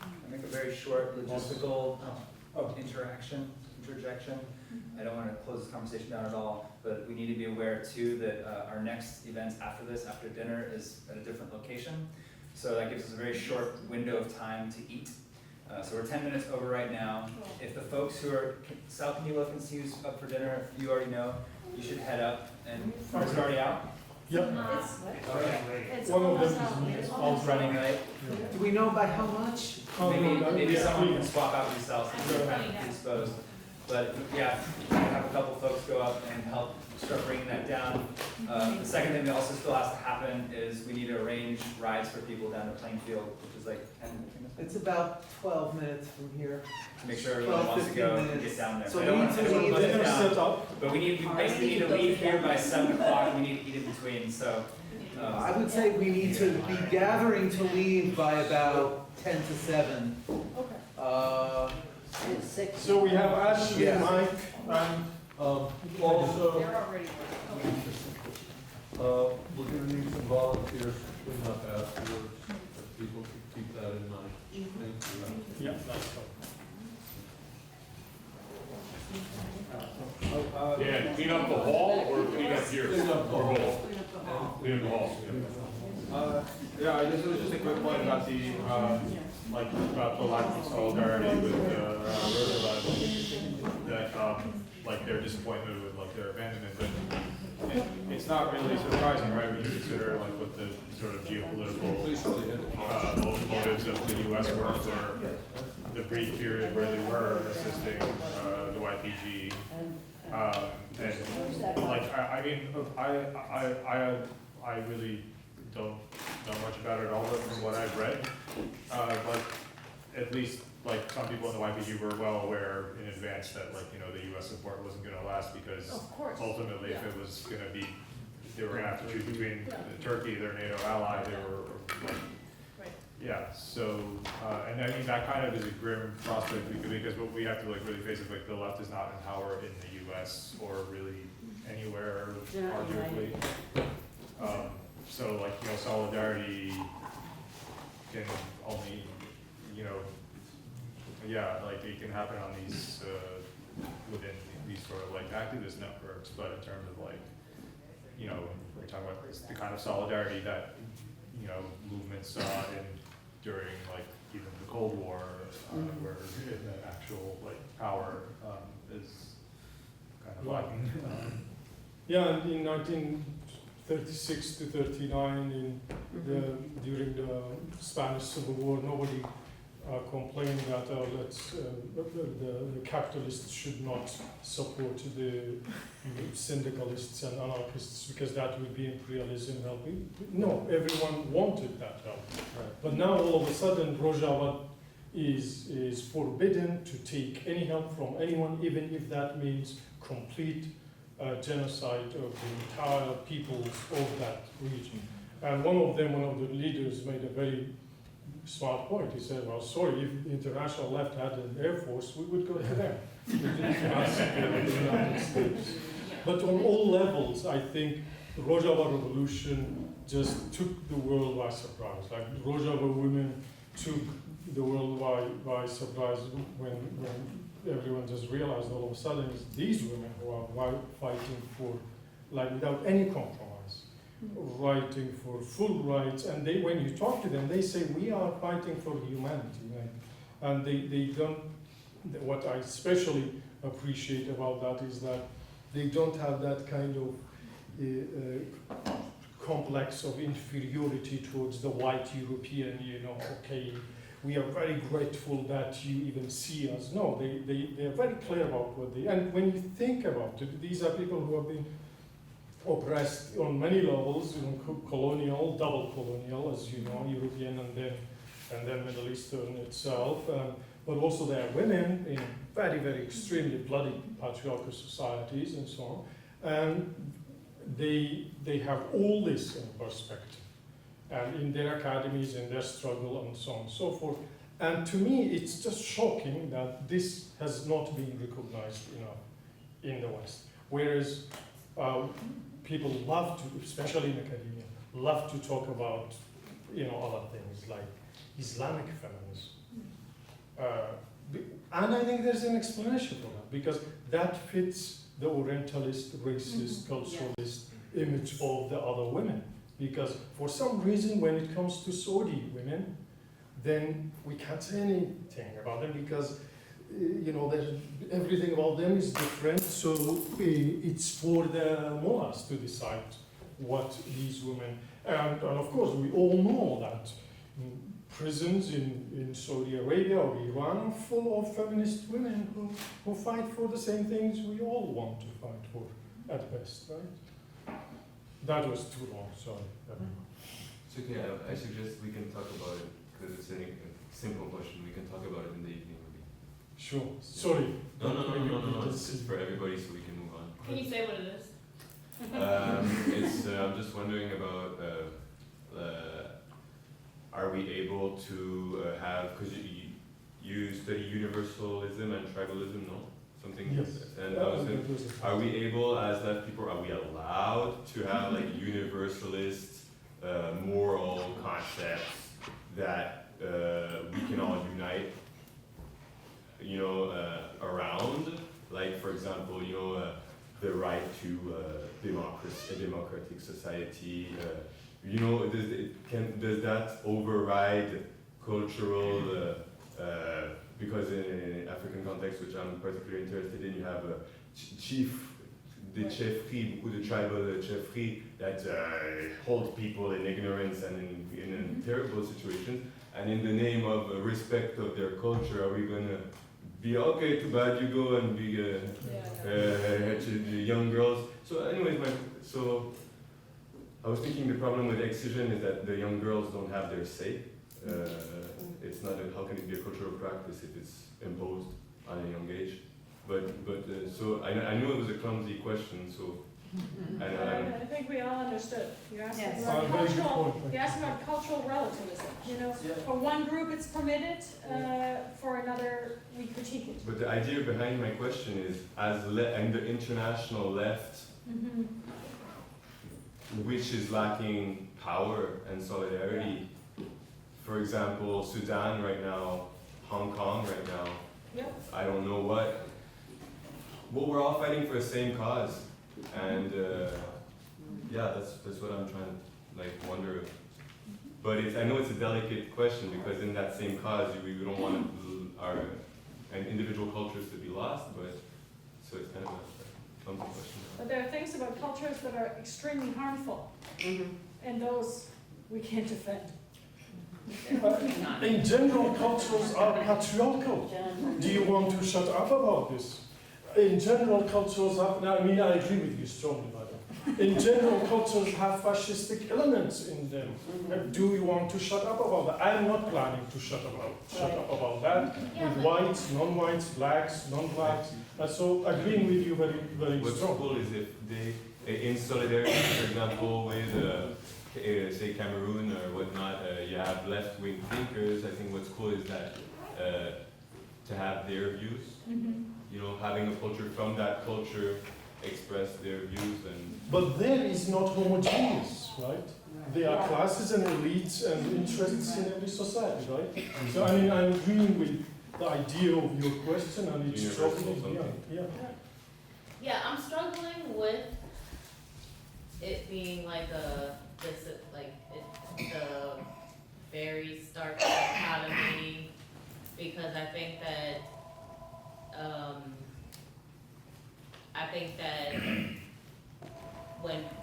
I make a very short logistical interjection. I don't want to close this conversation down at all, but we need to be aware too that our next event after this, after dinner, is at a different location. So that gives us a very short window of time to eat. So we're 10 minutes over right now. If the folks who are, Sal, can you look and see who's up for dinner? You already know. You should head up. And is it already out? Yep. It's One of almost them out. is All's running late. Do we know by how much? Maybe someone can swap out yourself if you're kind of predisposed. But yeah, have a couple folks go up and help start bringing that down. The second thing that also still has to happen is we need to arrange rides for people down to Plainfield, which is like 10 minutes. It's about 12 minutes from here. To make sure everyone wants to go and get down there. So I don't want everyone to Dinner get set down, up. but we basically need to leave here by 7 o'clock. We need to eat in between. So I would say we need to be gathering to leave by about 10 to 7. Okay. So we have Ashley, Yes. Mike, and also, They're already we're gonna need some volunteers to clean up afterwards, if people can keep that in mind. Thank you. yeah, that's fine. Yeah, clean up the hall or clean up here? Clean up the Or hall. both? Clean up the hall. Yeah, this was just a quick point about the, about the lack of solidarity with that, their disappointment with their abandonment, but it's not really surprising, right, when you consider what the sort of geopolitical motives of the U.S. were for the brief period where they were assisting the YPG. I really don't know much about it at all from what I've read, but at least some people in the YPG were well aware in advance that the U.S. support wasn't going to last because ultimately if it was going to be, they were going to have to choose between Turkey, their NATO ally, they were yeah. So and I mean that kind of is a grim prospect because what we have to really face is the left is not in power in the U.S. or really anywhere arguably. So solidarity can only it can happen on these within these sort of activist networks, but in terms of we're talking about the kind of solidarity that movements saw during even the Cold War, where the actual power is kind of lacking. Yeah, and in 1936 to 39, during the Spanish Civil War, nobody complain that the capitalists should not support the syndicalists and anarchists because that would be imperialism helping. No, everyone wanted that help. But now all of a sudden Rojava is forbidden to take any help from anyone, even if that means complete genocide of the entire peoples of that region. And one of the leaders made a very smart point. He said, well, sorry, if the international left had an air force, we would go to them. We didn't ask the United States. But on all levels, I think the Rojava Revolution just took the world by surprise. Like the Rojava women took the world by surprise when everyone just realized all of a sudden it's these women who are fighting for, like without any compromise, fighting for full rights. And they, when you talk to them, they say we are fighting for humanity. And they don't, what I especially appreciate about that is that they don't have that kind of complex of inferiority towards the white European, okay, we are very grateful that you even see us. No, they are very clear about what they, and when you think about it, these are people who have been oppressed on many levels, colonial, double colonial, as you know, European and then Middle Eastern itself, but also there are women in very, very extremely bloody patriarchal societies and so on, and they have all this in perspective. And in their academies, in their struggle, and so on and so forth. And to me, it's just shocking that this has not been recognized enough in the West. Whereas people love to, especially in academia, love to talk about, other things like Islamic feminism. And I think there's an explanation for that, because that fits the Orientalist, racist, culturalist image of the other women. Because for some reason, when it comes to Saudi women, then we can't say anything about them because, everything about them is different. So it's for the mullahs to decide what these women, and of course, we all know that prisons in Saudi Arabia or Iran are full of feminist women who fight for the same things we all want to fight for at best, right? That was too long, sorry. It's okay, I suggest we can talk about it, because it's a simple question. We can talk about it in the evening, maybe. Sure, sorry. No, it's for everybody, so we can move on. Can you say what it is? I'm just wondering about, are we able to have, because you study universalism and tribalism, no? Something yes. And I was saying, are we able, as left people, are we allowed to have like universalist moral concepts that we can all unite, around? Like, for example, the right to democracy, a democratic society. Does that override cultural? Because in African context, which I'm particularly interested in, you have a the chefri, the tribal chefri that hold people in ignorance and in terrible situations. And in the name of respect of their culture, are we going to be, okay, too bad, you go and be young girls. So anyways, so I was thinking the problem with excision is that the young girls don't have their say. It's not how can it be a cultural practice if it's imposed at a young age? So I knew it was a clumsy question. So I think we all understood. You're asking Yes. about cultural relativism. For one group it's permitted, for another we critique it. But the idea behind my question is, and the international left, which is lacking power and solidarity. For example, Sudan right now, Hong Kong right now, I don't know what. Well, we're all fighting for the same cause, and that's what I'm trying to wonder. But I know it's a delicate question because in that same cause, we don't want our individual cultures to be lost. But so it's kind of a clumsy question. But there are things about cultures that are extremely harmful, and those we can't defend. In general, cultures are patriarchal. Do you want to shut up about this? In general, cultures have, I mean, I agree with you strongly, madam. In general, cultures have fascistic elements in them. Do you want to shut up about that? I'm not planning to shut up about that with whites, non-whites, blacks, non-blacks. So agreeing with you very, very What's strong. cool is if they, in solidarity, for example, with say Cameroon or whatnot, you have left-wing thinkers. I think what's cool is that to have their views, you know, having a culture from that culture express their views and. But there is not homogeneous, right? There are classes and elites and interests in every society, right? So I mean, I'm agreeing with the idea of your question, and it's strongly, yeah. Yeah, I'm struggling with it being like the very stark dichotomy, because I think that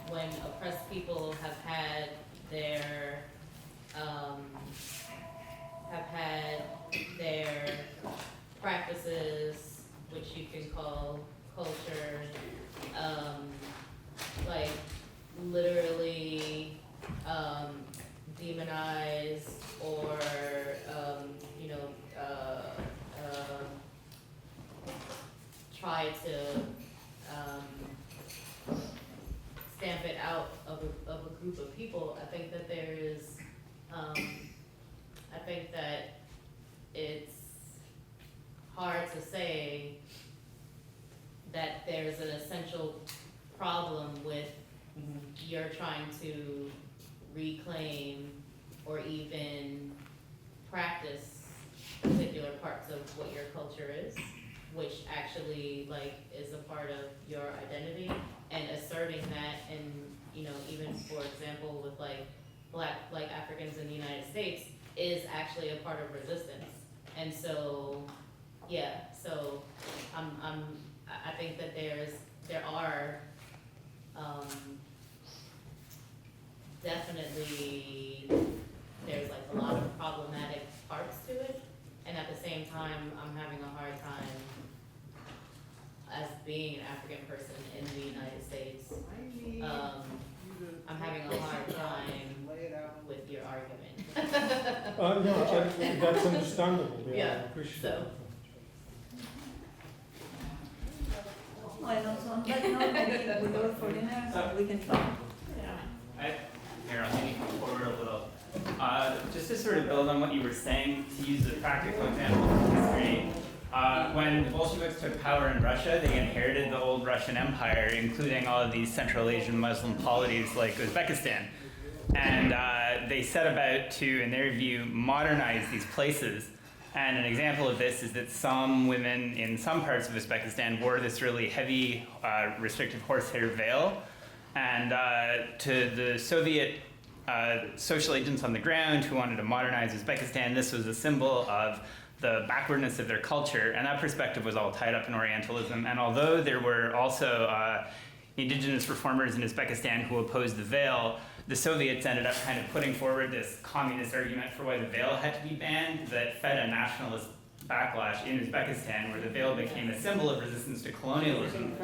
when oppressed people have had their practices, which you can call culture, like literally demonized or try to stamp it out of a group of people. I think that there is, I think that it's hard to say that there's an essential problem with you're trying to reclaim or even practice particular parts of what your culture is, which actually is a part of your identity, and asserting that, and even for example with Black Africans in the United States is actually a part of resistance. And so I think that there are definitely there's a lot of problematic parts to it, and at the same time I'm having a hard time as being an African person in the United States. I'm having a hard time with your argument. Yeah, that's understandable. Yeah, Yeah, I appreciate so. it. Well, so on that note, maybe we go for dinner, so we can talk. Here, I'll maybe come forward a little. Just to sort of build on what you were saying, to use a practical example from history, when the Bolsheviks took power in Russia, they inherited the old Russian Empire, including all of these Central Asian Muslim polities like Uzbekistan. And they set about to, in their view, modernize these places. And an example of this is that some women in some parts of Uzbekistan wore this really heavy, restrictive horsehair veil. And to the Soviet social agents on the ground who wanted to modernize Uzbekistan, this was a symbol of the backwardness of their culture, and that perspective was all tied up in Orientalism. And although there were also indigenous reformers in Uzbekistan who opposed the veil, the Soviets ended up kind of putting forward this communist argument for why the veil had to be banned that fed a nationalist backlash in Uzbekistan, where the veil became a symbol of resistance to colonialism.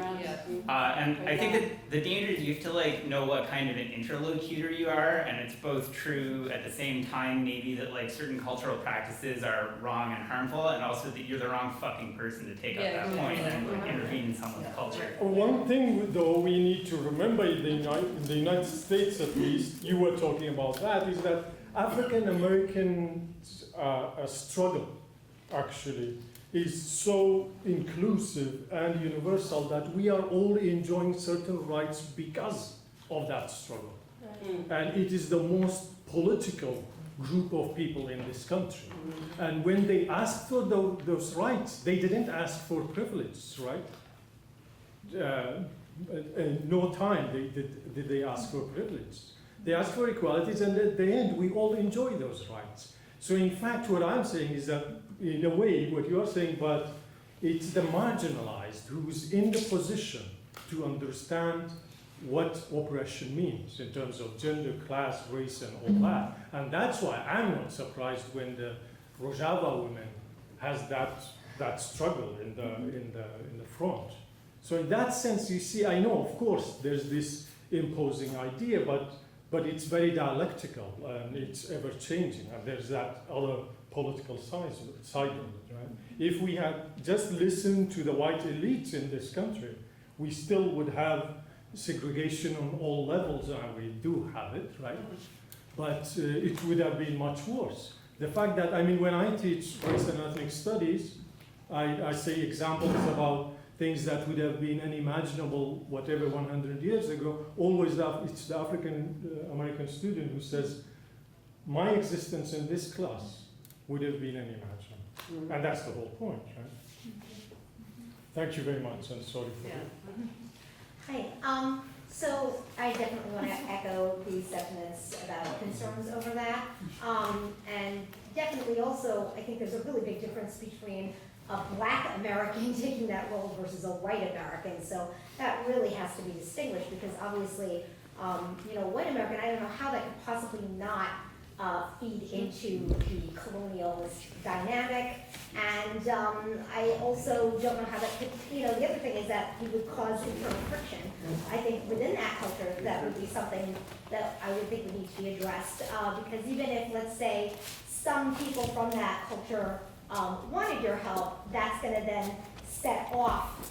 And I think that the danger is you have to know what kind of an interlocutor you are, and it's both true at the same time maybe that certain cultural practices are wrong and harmful, and also that you're the wrong fucking person to take up that point and intervene in someone's culture. One thing though we need to remember in the United States at least, you were talking about that, is that African American struggle actually is so inclusive and universal that we are all enjoying certain rights because of that struggle. And it is the most political group of people in this country. And when they asked for those rights, they didn't ask for privilege, right? No time did they ask for privilege. They asked for equalities, and at the end, we all enjoy those rights. So in fact, what I'm saying is that, in a way, what you are saying, but it's the marginalized who's in the position to understand what oppression means in terms of gender, class, race, and all that. And that's why I'm not surprised when the Rojava woman has that struggle in the front. So in that sense, you see, I know, of course, there's this imposing idea, but it's very dialectical and it's ever changing, and there's that other political side of it, right? If we had just listened to the white elites in this country, we still would have segregation on all levels, and we do have it, right? But it would have been much worse. The fact that, I mean, when I teach race and ethnic studies, I say examples about things that would have been unimaginable, whatever, 100 years ago. Always it's the African American student who says, my existence in this class would have been unimaginable. And that's the whole point, right? Thank you very much, and sorry for that. Hi. So I definitely want to echo these sentiments about concerns over that. And definitely also, I think there's a really big difference between a Black American taking that role versus a white American. So that really has to be distinguished, because obviously, white American, I don't know how that could possibly not feed into the colonialist dynamic. And I also don't know how that could, the other thing is that it would cause internal friction. I think within that culture, that would be something that I would think would need to be addressed. Because even if, let's say, some people from that culture wanted your help, that's going to then set off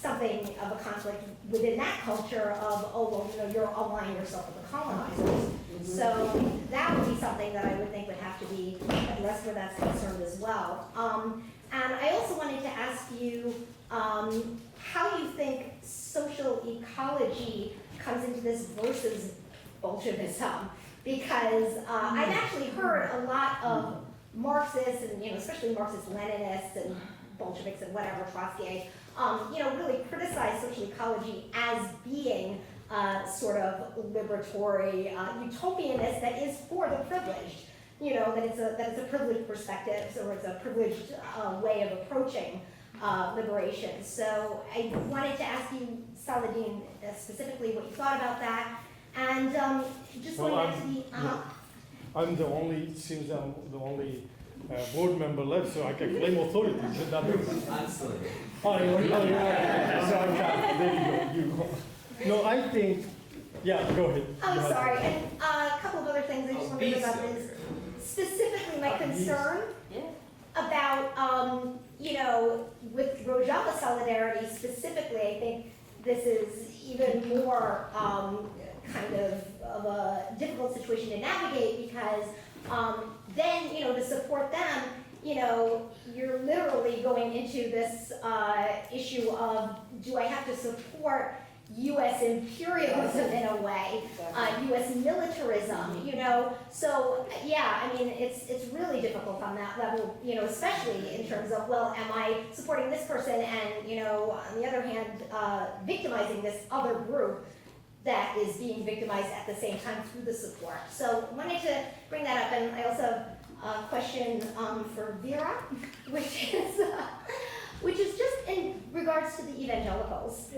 something of a conflict within that culture of, you're aligning yourself with the colonizers. So that would be something that I would think would have to be addressed where that's concerned as well. And I also wanted to ask you how you think social ecology comes into this versus Bolshevism, because I've actually heard a lot of Marxists and especially Marxist-Leninists and Bolsheviks and whatever, Trotsky, really criticize social ecology as being sort of liberatory, utopianist that is for the privileged. That it's a privileged perspective, or it's a privileged way of approaching liberation. So I wanted to ask you, Saladdin, specifically what you thought about that, and just going back to the. I'm the only board member left, so I can claim authority. Is that Absolutely. Oh, yeah. So there you go. No, I think, yeah, go ahead. I'm sorry, and a couple of other things I just want to bring up is specifically my concern about, with Rojava solidarity specifically, I think this is even more kind of a difficult situation to navigate, because then, to support them, you're literally going into this issue of, do I have to support U.S. imperialism in a way, U.S. militarism, So, yeah, I mean, it's really difficult on that level, especially in terms of, well, am I supporting this person and, on the other hand, victimizing this other group that is being victimized at the same time through the support. So I wanted to bring that up, and I also have a question for Vera, which is just in regards to the evangelicals.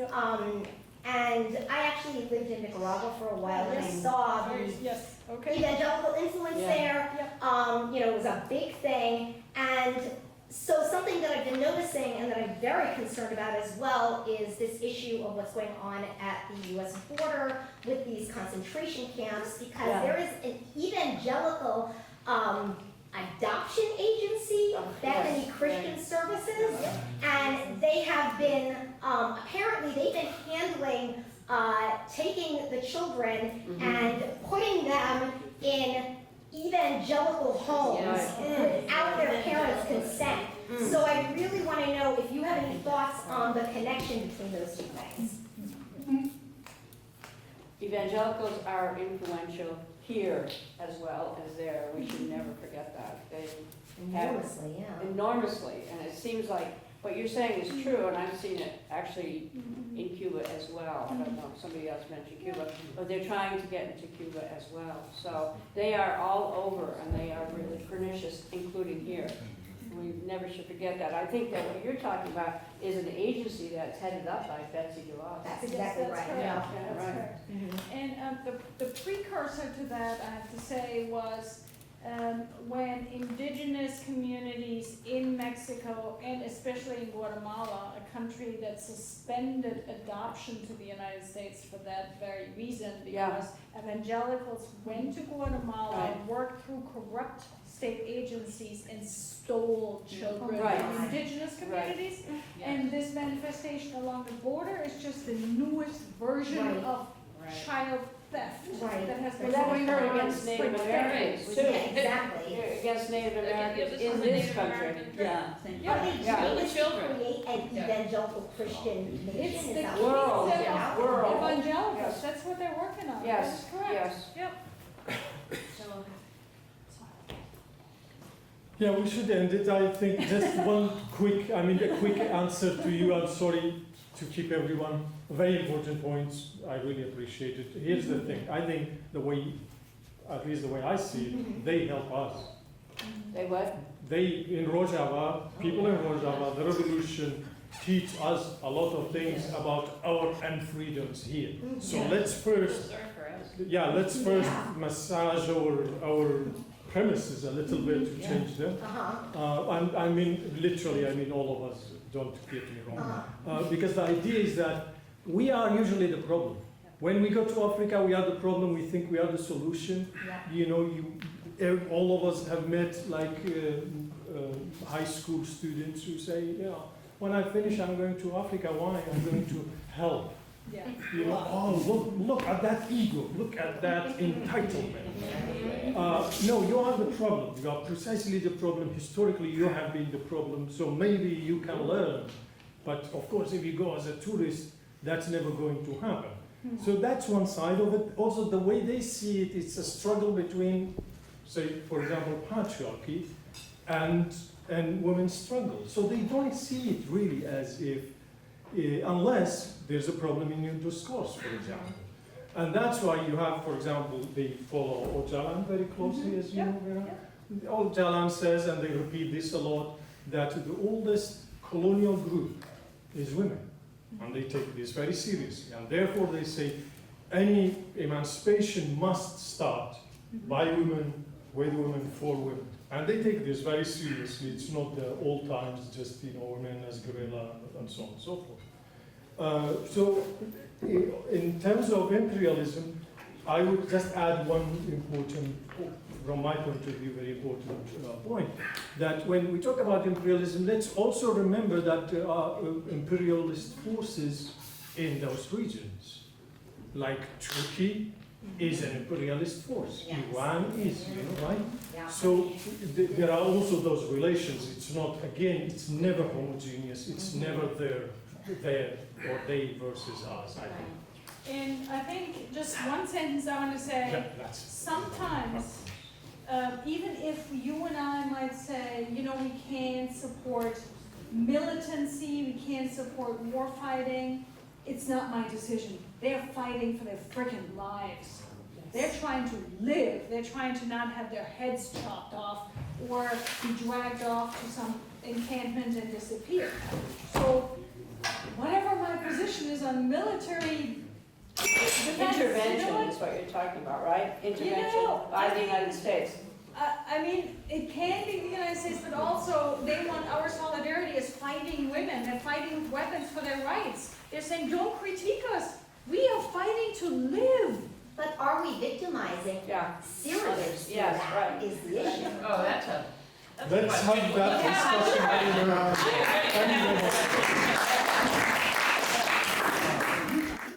And I actually lived in Nicaragua for a while, and I saw the evangelical influence there. It was a big thing, and so something that I've been noticing and that I'm very concerned about as well is this issue of what's going on at the U.S. border with these concentration camps, because there is an evangelical adoption agency, Bethany Christian Services, and they have been, apparently they've been handling, taking the children and putting them in evangelical homes without their parents' consent. So I really want to know if you have any thoughts on the connection between those two things. Evangelicals are influential here as well as there. We should never forget that. They Enormously, enormously, and it seems like what you're saying is true, and I've seen it actually in Cuba as well. I don't know if somebody else mentioned Cuba, but they're trying to get into Cuba as well. So they are all over, and they are really pernicious, including here. we never should forget that. I think that what you're talking about is an agency that's headed up by Betsy DeVos. That's Yes, exactly that's right. correct. Yeah, That's right. correct. Mhm. And the precursor to that, I have to say, was when indigenous communities in Mexico and especially in Guatemala, a country that suspended adoption to the United States for that very reason, Yeah. because evangelicals went to Guatemala, Right. worked through corrupt state agencies and stole children Right. from indigenous communities. And this manifestation along the border is just the newest version Right. of Right. child theft Right. that has Well, been that we going heard on against for Native decades. Americans too. Yeah, exactly. Against Native Americans this in was the this Native country. American Yeah, thank you. Are they Yeah. doing The this to children. create an Yeah. evangelical Christian It's nation? the Is that world, what kingdom it's yeah, of about? world. evangelicals, Yes. that's what they're working on, Yes, that is correct. yes. Yep. So, Yeah, we should end it. I think just a quick answer to you. I'm sorry to keep everyone. Very important points. I really appreciate it. Here's the thing. I think at least the way I see it, they help us. They what? In Rojava, people in Rojava, the revolution teach us a lot of things about our unfreedoms here. So let's first massage our premises a little bit to change them. I mean, literally, all of us, don't get me wrong. Because the idea is that we are usually the problem. When we go to Africa, we are the problem, we think we are the solution. Yeah. All of us have met high school students who say, when I finish, I'm going to Africa. Why? I'm going to help. Yeah. Look at that ego, look at that entitlement. No, you are the problem. You are precisely the problem. Historically, you have been the problem, so maybe you can learn. But of course, if you go as a tourist, that's never going to happen. So that's one side of it. Also, the way they see it, it's a struggle between, say, for example, patriarchy and women's struggle. So they don't see it really as if, unless there's a problem in your discourse, for example. And that's why you have, for example, they follow Öcalan very closely, as you know, Vera. Öcalan says, and they repeat this a lot, that the oldest colonial group is women. And they take this very seriously. And therefore they say any emancipation must start by women, with women, for women. And they take this very seriously. It's not the old times, just women as guerrilla and so on and so forth. So in terms of imperialism, I would just add one important, from my point of view, very important point, that when we talk about imperialism, let's also remember that there are imperialist forces in those regions. Like Turkey is an imperialist force, Yes. Iran is, right? Yeah. So there are also those relations. It's not, again, it's never homogeneous, it's never there or they versus us, I think. And I think just one sentence I want to say, sometimes, even if you and I might say, we can't support militancy, we can't support war fighting, it's not my decision. They're fighting for their frickin' lives. They're trying to live. They're trying to not have their heads chopped off or be dragged off to some encampment and disappear. So whatever my position is on military defense, Intervention is what you're talking about, right? Intervention by the United States. It can be the United States, but also they want our solidarity as fighting women. They're fighting with weapons for their rights. They're saying, don't critique us. We are fighting to live. But are we victimizing Syrians? Yes, That right. is the issue. Oh, that's a Let's have that discussion later. Thank you very much.